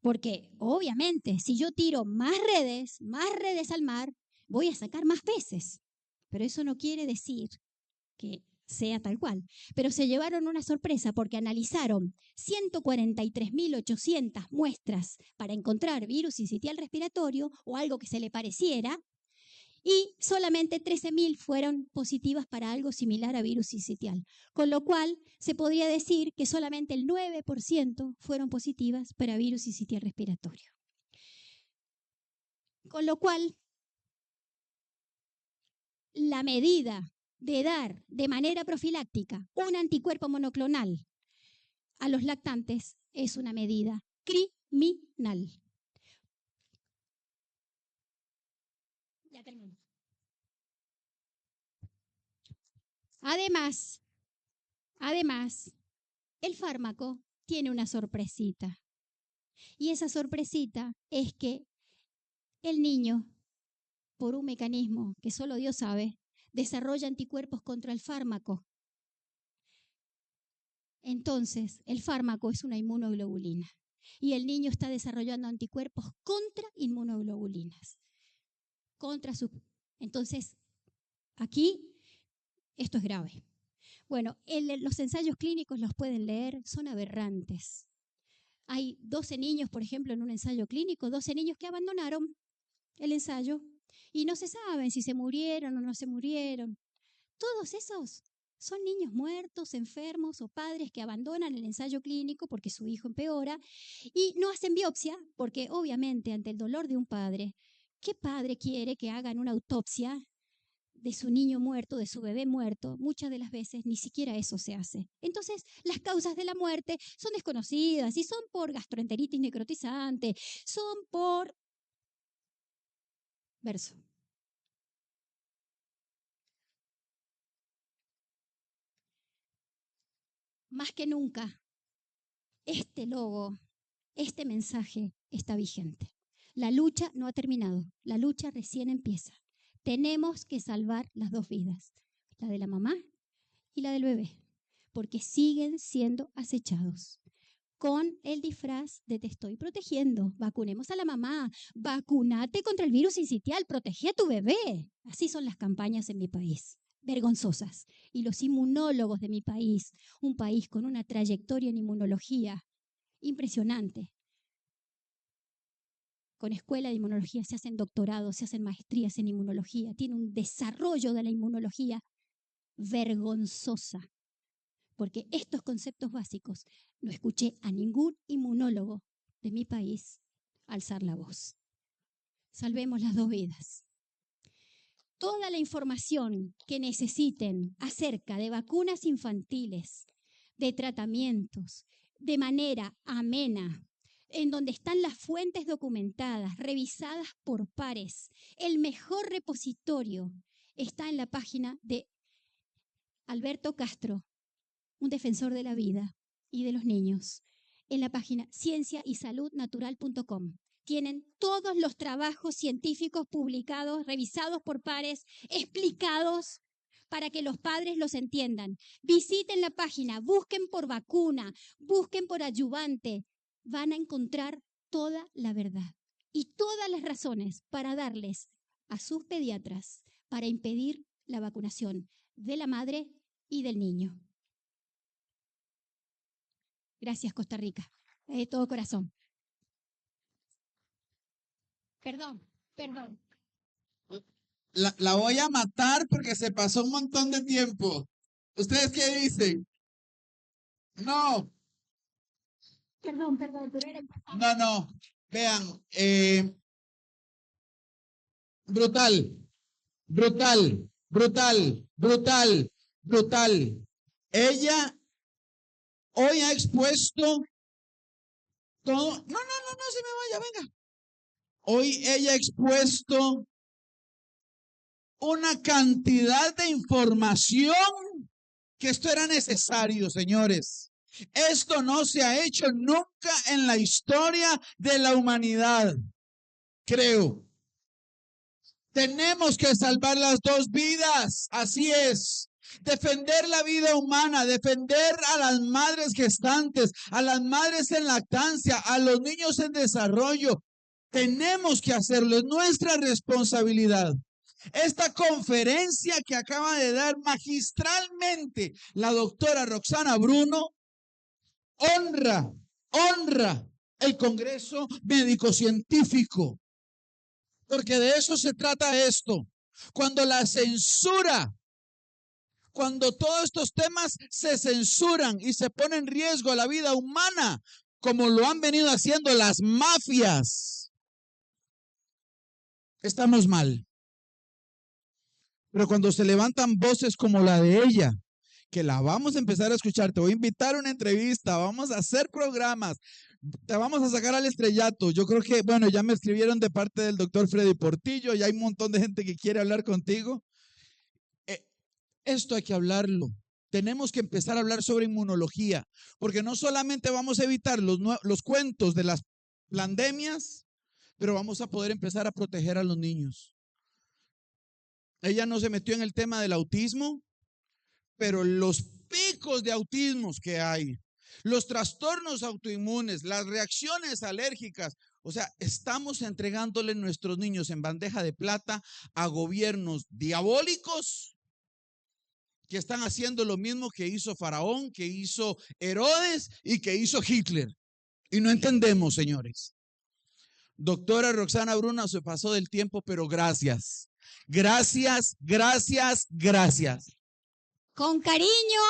porque obviamente si yo tiro más redes al mar, voy a sacar más peces. Pero eso no quiere decir que sea tal cual. Pero se llevaron una sorpresa porque analizaron 143.800 muestras para encontrar virus sincitial respiratorio o algo que se le pareciera y solamente 13.000 fueron positivas para algo similar a virus sincitial. Con lo cual se podría decir que solamente el 9% fueron positivas para virus sincitial respiratorio. Con lo cual, la medida de dar de manera profiláctica un anticuerpo monoclonal a los lactantes es una medida criminal. Ya termino. Además, el fármaco tiene una sorpresita. Y esa sorpresita es que el niño, por un mecanismo que solo Dios sabe, desarrolla anticuerpos contra el fármaco. Entonces, el fármaco es una inmunoglobulina y el niño está desarrollando anticuerpos contra inmunoglobulinas. Entonces, aquí esto es grave, Bueno, los ensayos clínicos los pueden leer, son aberrantes. Hay 12 niños, por ejemplo, en un ensayo clínico, 12 niños que abandonaron el ensayo y no se saben si se murieron o no se murieron. Todos esos son niños muertos, enfermos o padres que abandonan el ensayo clínico porque su hijo empeora y no hacen biopsia porque obviamente ante el dolor de un padre, ¿qué padre quiere que hagan una autopsia de su niño muerto, de su bebé muerto? Muchas de las veces ni siquiera eso se hace. Entonces, las causas de la muerte son desconocidas y son por gastroenteritis necrotizante, son por verso. Más que nunca, este logo, este mensaje está vigente. La lucha no ha terminado, la lucha recién empieza. Tenemos que salvar las dos vidas, la de la mamá y la del bebé, porque siguen siendo acechados con el disfraz de te estoy protegiendo. Vacunemos a la mamá, vacunate contra el virus sincitial, protege a tu bebé. Así son las campañas en mi país, vergonzosas. Y los inmunólogos de mi país, un país con una trayectoria en inmunología impresionante. Con escuela de inmunología se hacen doctorados, se hacen maestrías en inmunología, tiene un desarrollo de la inmunología vergonzosa, porque estos conceptos básicos no escuché a ningún inmunólogo de mi país alzar la voz. Salvemos las dos vidas. Toda la información que necesiten acerca de vacunas infantiles, de tratamientos, de manera amena, en donde están las fuentes documentadas, revisadas por pares. El mejor repositorio está en la página de Alberto Castro, un defensor de la vida y de los niños, en la página cienciaysaludnatural.com. Tienen todos los trabajos científicos publicados, revisados por pares, explicados para que los padres los entiendan. Visiten la página, busquen por vacuna, busquen por adyuvante. Van a encontrar toda la verdad y todas las razones para darles a sus pediatras para impedir la vacunación de la madre y del niño. Gracias, Costa Rica, de todo corazón. Perdón. La voy a matar porque se pasó un montón de tiempo. ¿Ustedes qué dicen? No. Perdón. No. Vean, brutal. Ella hoy ha expuesto todo. No, se me vaya, venga. Hoy ella ha expuesto una cantidad de información que esto era necesario, señores. Esto no se ha hecho nunca en la historia de la humanidad, creo. Tenemos que salvar las dos vidas, así es. Defender la vida humana, defender a las madres gestantes, a las madres en lactancia, a los niños en desarrollo. Tenemos que hacerlo, es nuestra responsabilidad. Esta conferencia que acaba de dar magistralmente la doctora Roxana Bruno honra el Congreso Médico Científico, porque de eso se trata esto. Cuando la censura, cuando todos estos temas se censuran y se pone en riesgo la vida humana, como lo han venido haciendo las mafias, estamos mal. Pero cuando se levantan voces como la de ella, que la vamos a empezar a escuchar, te voy a invitar a una entrevista, vamos a hacer programas, te vamos a sacar al estrellato. Yo creo que, bueno, ya me escribieron de parte del doctor Freddy Portillo, ya hay un montón de gente que quiere hablar contigo. Esto hay que hablarlo. Tenemos que empezar a hablar sobre inmunología, porque no solamente vamos a evitar los cuentos de las pandemias, pero vamos a poder empezar a proteger a los niños. Ella no se metió en el tema del autismo, pero los picos de autismos que hay, los trastornos autoinmunes, las reacciones alérgicas, o sea, estamos entregándole nuestros niños en bandeja de plata a gobiernos diabólicos que están haciendo lo mismo que hizo Faraón, que hizo Herodes y que hizo Hitler. Y no entendemos, señores. Doctora Roxana Bruna, se pasó del tiempo, pero gracias. Gracias, gracias, gracias. Con cariño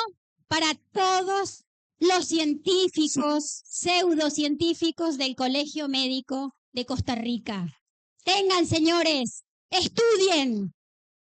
para todos los científicos, pseudocientíficos del Colegio Médico de Costa Rica. Tengan, señores, estudien,